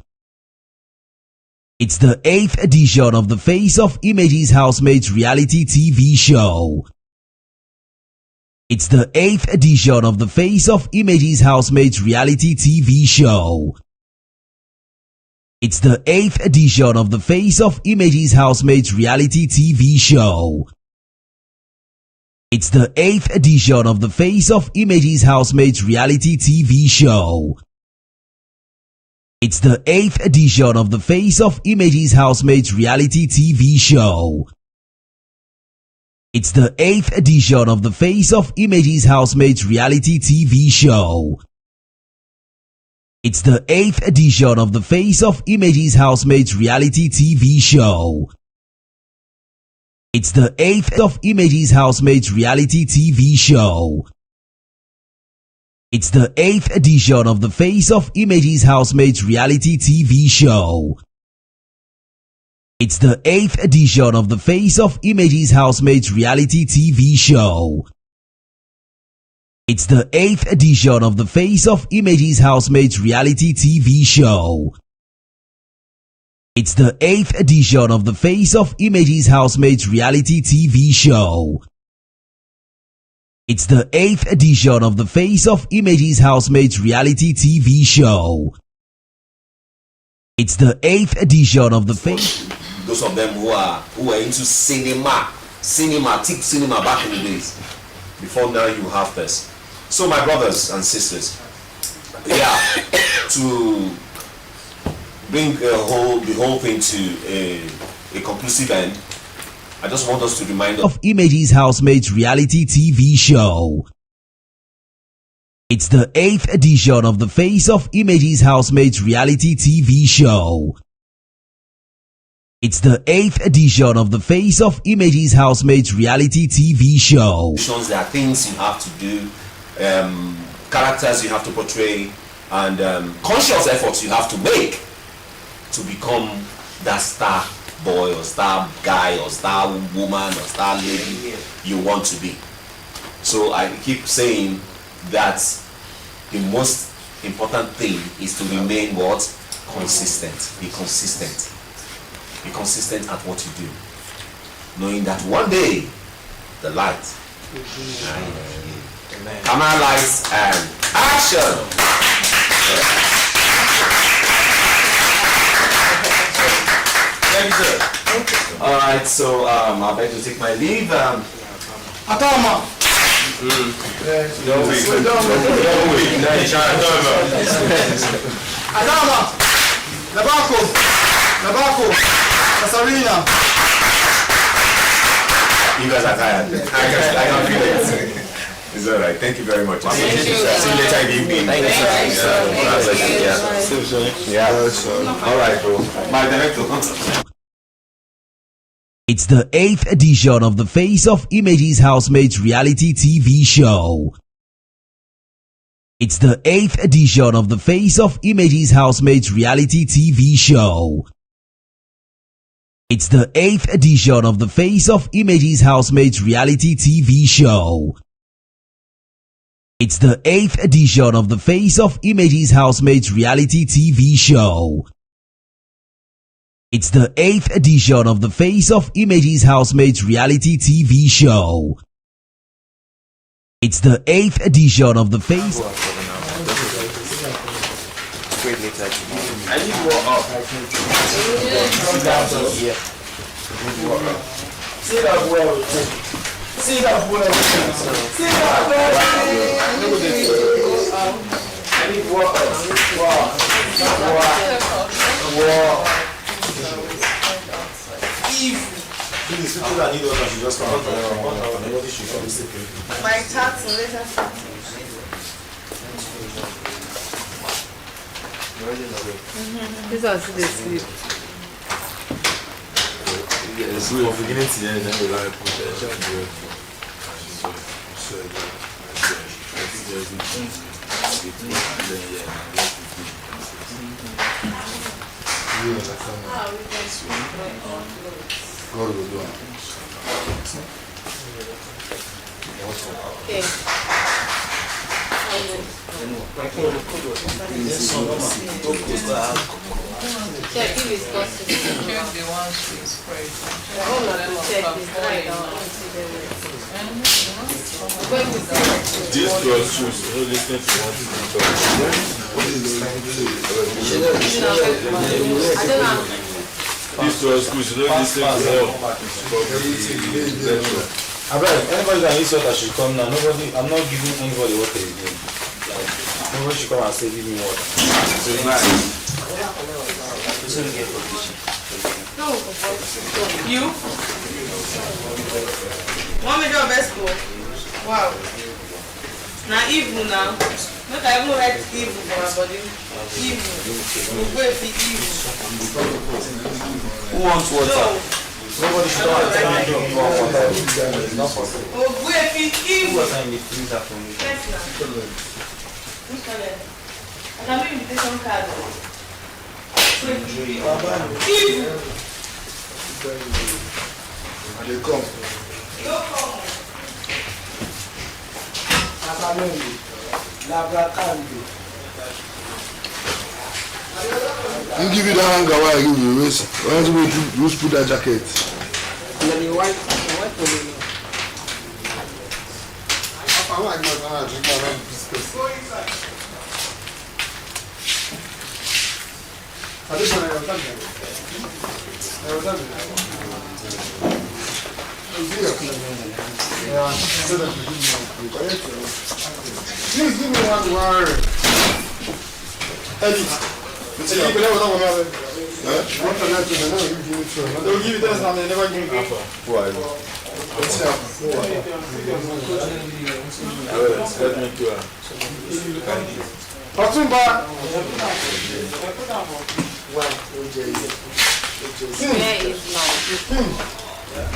It's the 8th edition of the Face of Images Housemates reality TV show. It's the 8th edition of the Face of Images Housemates reality TV show. It's the 8th edition of the Face of Images Housemates reality TV show. It's the 8th edition of the Face of Images Housemates reality TV show. It's the 8th edition of the Face of Images Housemates reality TV show. It's the 8th edition of the Face of Images Housemates reality TV show. It's the 8th edition of the Face of Images Housemates reality TV show. It's the 8th of Images Housemates reality TV show. It's the 8th edition of the Face of Images Housemates reality TV show. It's the 8th edition of the Face of Images Housemates reality TV show. It's the 8th edition of the Face of Images Housemates reality TV show. It's the 8th edition of the Face of Images Housemates reality TV show. It's the 8th edition of the Face of Images Housemates reality TV show. It's the 8th edition of the Face. Those of them who are into cinema, thick cinema back in the days. Before now you have this. So my brothers and sisters, yeah, to bring the whole thing to a conclusive end, I just want us to remind of Images Housemates reality TV show. It's the 8th edition of the Face of Images Housemates reality TV show. It's the 8th edition of the Face of Images Housemates reality TV show. There are things you have to do, characters you have to portray, and conscious efforts you have to make to become that star boy or star guy or star woman or star lady you want to be. So I keep saying that the most important thing is to remain what? Consistent. Be consistent. Be consistent at what you do, knowing that one day the light. Camera, lights, and action. Thank you, sir. All right, so I'd like to take my leave. Atama. Atama. Nabako. Kasarina. You guys are tired. I can feel it. It's all right. Thank you very much. Thank you. See you later in the evening. Thank you. Yeah. All right, bro. My director. It's the 8th edition of the Face of Images Housemates reality TV show. It's the 8th edition of the Face of Images Housemates reality TV show. It's the 8th edition of the Face of Images Housemates reality TV show. It's the 8th edition of the Face of Images Housemates reality TV show. It's the 8th edition of the Face of Images Housemates reality TV show. It's the 8th edition of the Face. I need more up. Sit up well. Sit up well. Sit up well. I need more up. Wow. Please, people that need us should just come out. Nobody should come sleeping. My tax later. This one still dey sleep. Yes, we are beginning to end and we like God will do it. Okay. Check if it's possible. Check the ones we spread. All of them check is right now. When we see this was true, so listen to what you I don't know. this was good, so don't listen to I bet anybody that needs water should come now. Nobody, I'm not giving anybody water again. Like, nobody should come and say, give me water. So nice. You? Want me to do best go? Wow. Now evil now. Not I even write evil for my body. Evil. We'll go if it's evil. Who wants water? No. Nobody should come and tell me to pour water. It's not possible. We'll go if it's evil. Water in the freezer for me. Yes, now. Which one? I can make invitation card. Evil. They come. You come. You give you that hanger while I give you this. Why don't you put that jacket? Please give me one word. Eddie. They'll give you this and they never give me offer. Why? Patumba. Where is my?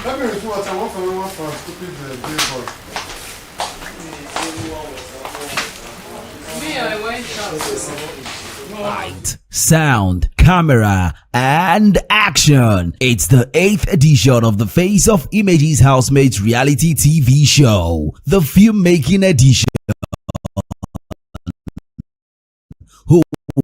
Let me report I want for stupid baseball. Me, I went shop. Light, sound, camera, and action. It's the 8th edition of the Face of Images Housemates reality TV show, the filmmaking edition. Who will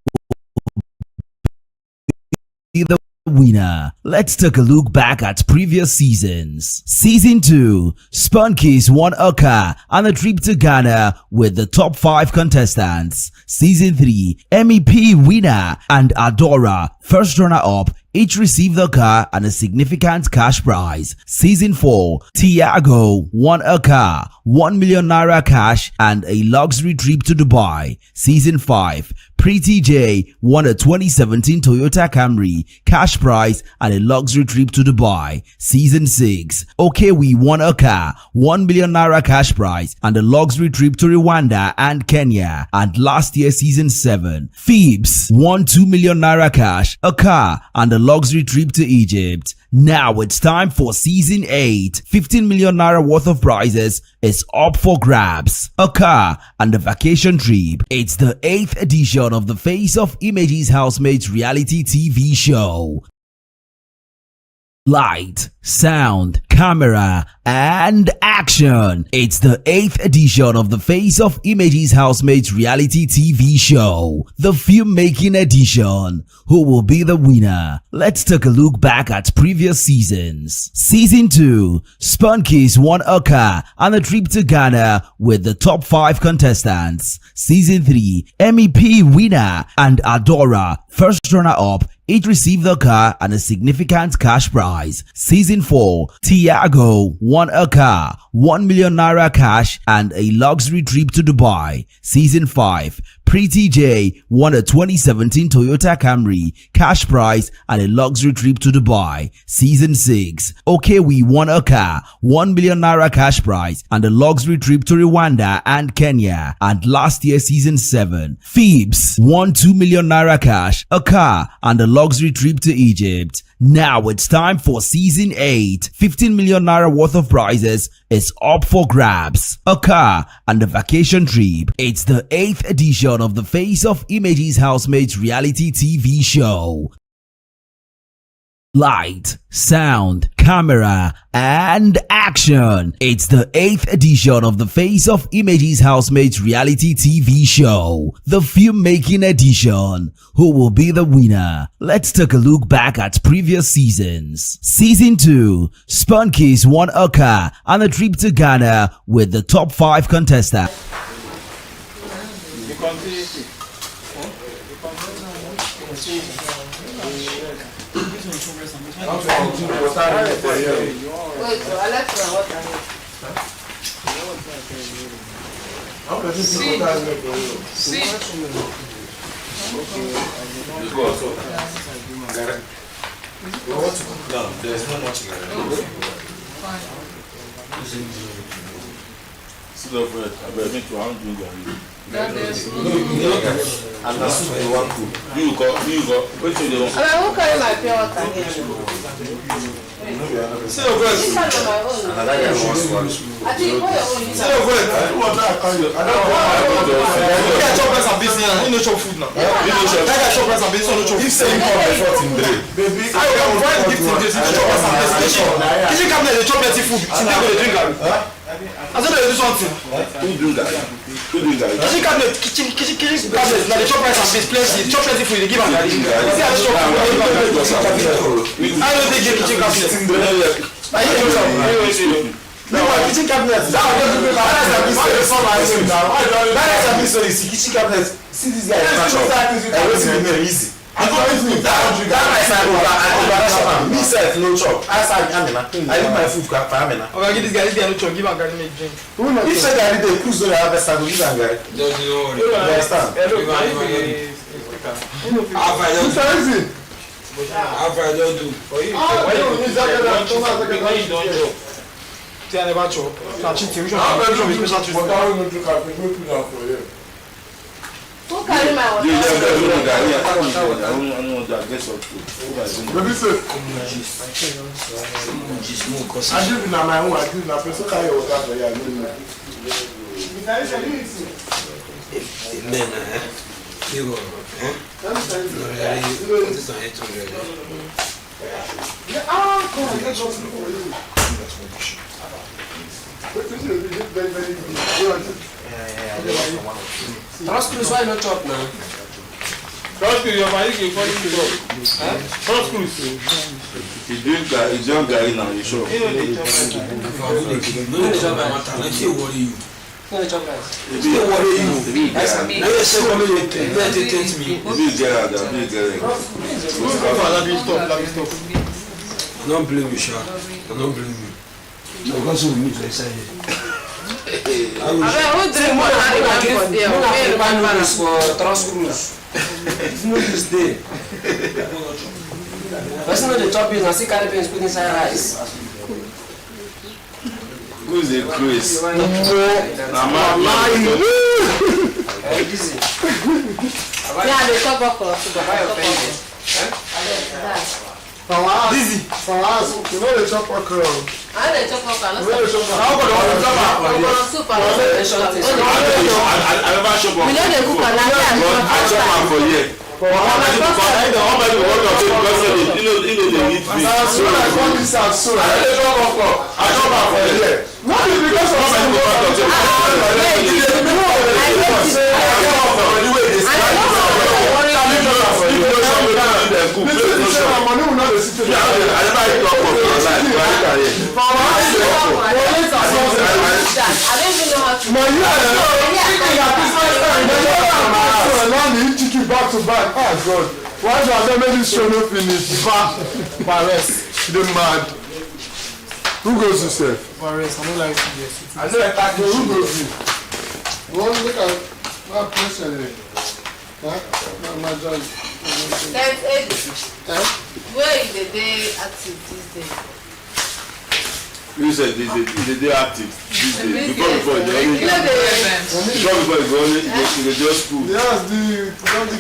be the winner? Let's take a look back at previous seasons. Season 2, Spunkies won a car and a trip to Ghana with the top 5 contestants. Season 3, MEP winner and Adora, first runner-up, each received a car and a significant cash prize. Season 4, Tiago won a car, 1 million naira cash and a luxury trip to Dubai. Season 5, Pretty J won a 2017 Toyota Camry, cash prize and a luxury trip to Dubai. Season 6, Okewi won a car, 1 million naira cash prize and a luxury trip to Rwanda and Kenya. And last year, Season 7, Phoebs won 2 million naira cash, a car and a luxury trip to Egypt. Now it's time for Season 8. 15 million naira worth of prizes is up for grabs. A car and a vacation trip. It's the 8th edition of the Face of Images Housemates reality TV show. Light, sound, camera, and action. It's the 8th edition of the Face of Images Housemates reality TV show, the filmmaking edition. Who will be the winner? Let's take a look back at previous seasons. Season 2, Spunkies won a car and a trip to Ghana with the top 5 contestants. Season 3, MEP winner and Adora, first runner-up, each received a car and a significant cash prize. Season 4, Tiago won a car, 1 million naira cash and a luxury trip to Dubai. Season 5, Pretty J won a 2017 Toyota Camry, cash prize and a luxury trip to Dubai. Season 6, Okewi won a car, 1 million naira cash prize and a luxury trip to Rwanda and Kenya. And last year, Season 7, Phoebs won 2 million naira cash, a car and a luxury trip to Egypt. Now it's time for Season 8. 15 million naira worth of prizes is up for grabs. A car and a vacation trip. It's the 8th edition of the Face of Images Housemates reality TV show. Light, sound, camera, and action. It's the 8th edition of the Face of Images Housemates reality TV show, the filmmaking edition. Who will be the winner? Let's take a look back at previous seasons. Season 2, Spunkies won a car and a trip to Ghana with the top 5 contestants. Wait, so I left my water here. See. There's not much in Still over it. I better make you drink that. That is. and that's what you want to. You go. Wait till you And I won't carry my pure water here. Still over it. Inside of my own. Another guy wants one. I think for your own. Still over it. I don't want that. I chop rice and beans here. You no chop food now. That guy chop rice and beans. No chop food. If saying come before Tindre. Baby, I am trying to give him this. You chop rice and beans. Kitchen cabinet dey chop plenty food. Tindre go dey drink am. I said they do something. Who do that? Kitchen cabinet na dey chop rice and beans plenty. Chop plenty food. They give am garri. See how they chop food. I don't think give kitchen cabinet. I hear you. No, kitchen cabinet. That kitchen cabinet. See this guy. Easy. Me self no chop. I leave my food for Amina. Okay, give this guy no chop. Give him guy make drink. If say guy dey cruise on harvest, I go give am guy. Don't worry. You understand? How I don't do. Why you need that? Why you don't chop? See, I never chop. Na cheating. We should have special treatment. Who carry my water? Baby say, I give you my own. I give you my person carry water for you. Trust Chris, why not chop now? Trust Chris, your body can fall into chop. Trust Chris. You drink Gary now, you sure? No, they chop like that. Let's worry you. No, they chop like that. Still worry you. That's me. Now you say come here, you entertain me. Stop. Don't blame you, Sha. Don't blame you. Because we meet like say. Who drink more than one for there? For trust Cruz. It's no this day. Person know the chop is and see carry beans put inside rice. Who's the Chris? Yeah, they chop okra. Dizzy. For us, you know the chop okra. I dey chop okra. You know the chop okra. Soup. I never chop okra. We know they cook and I chop am for here. You know they need me. So I come this out soon. I chop okra. I chop am for here. Not because of back to back. Oh God. Why do I make this show no finish? Paris. You mad. Who goes to serve? Paris, I don't like to get it. I know I who goes to? You want to look at my question here? Huh? My judge. Where is the day active this day? You said the day active this day. Before you go only just school. Yes, the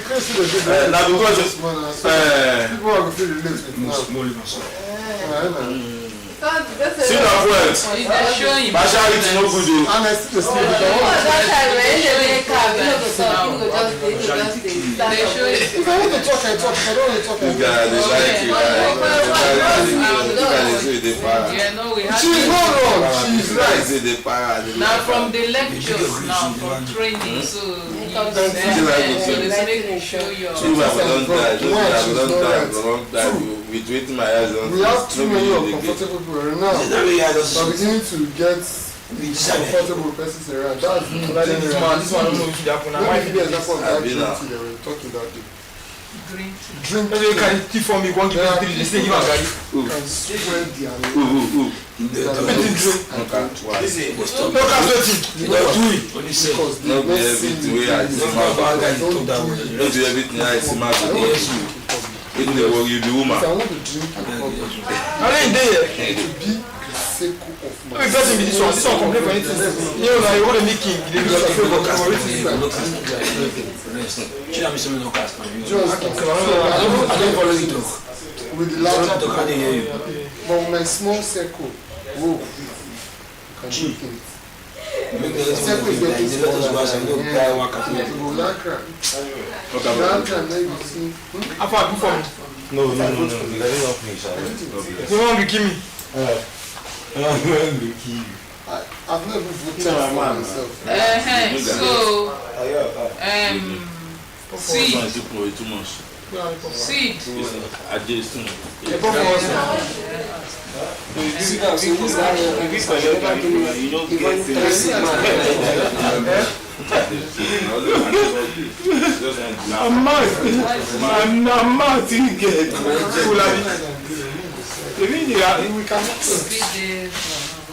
crazy the now because people are going to relate with see that point. Partiality no good. Honestly, the same. If I want to talk, I talk. If I don't want to talk, I don't. She's not wrong. She's right. Now from the lectures, now from training, so making sure you're. With waiting my eyes on. We have too many uncomfortable people around now. We're beginning to get comfortable persons around. That's this one I don't know if it happen. let me give you an example of that green tea that we were talking about. Green tea. Drink. Maybe you can tea for me. One give me three. They say give a guy. Can spread the even the work you be woman. If I want to drink alcohol, I ain't there. To be the circle of my. Let me first be this one. This one complain for anything. You know, like you want to make king. They do something for Just I don't follow you talk. With the larger people, but with my small circle, whoa, can do things. Circle is getting smaller. How far before me? No. You don't want to kill me? I've never voted for myself. So, see, Seed. Adjacent. I'm mad. We cannot.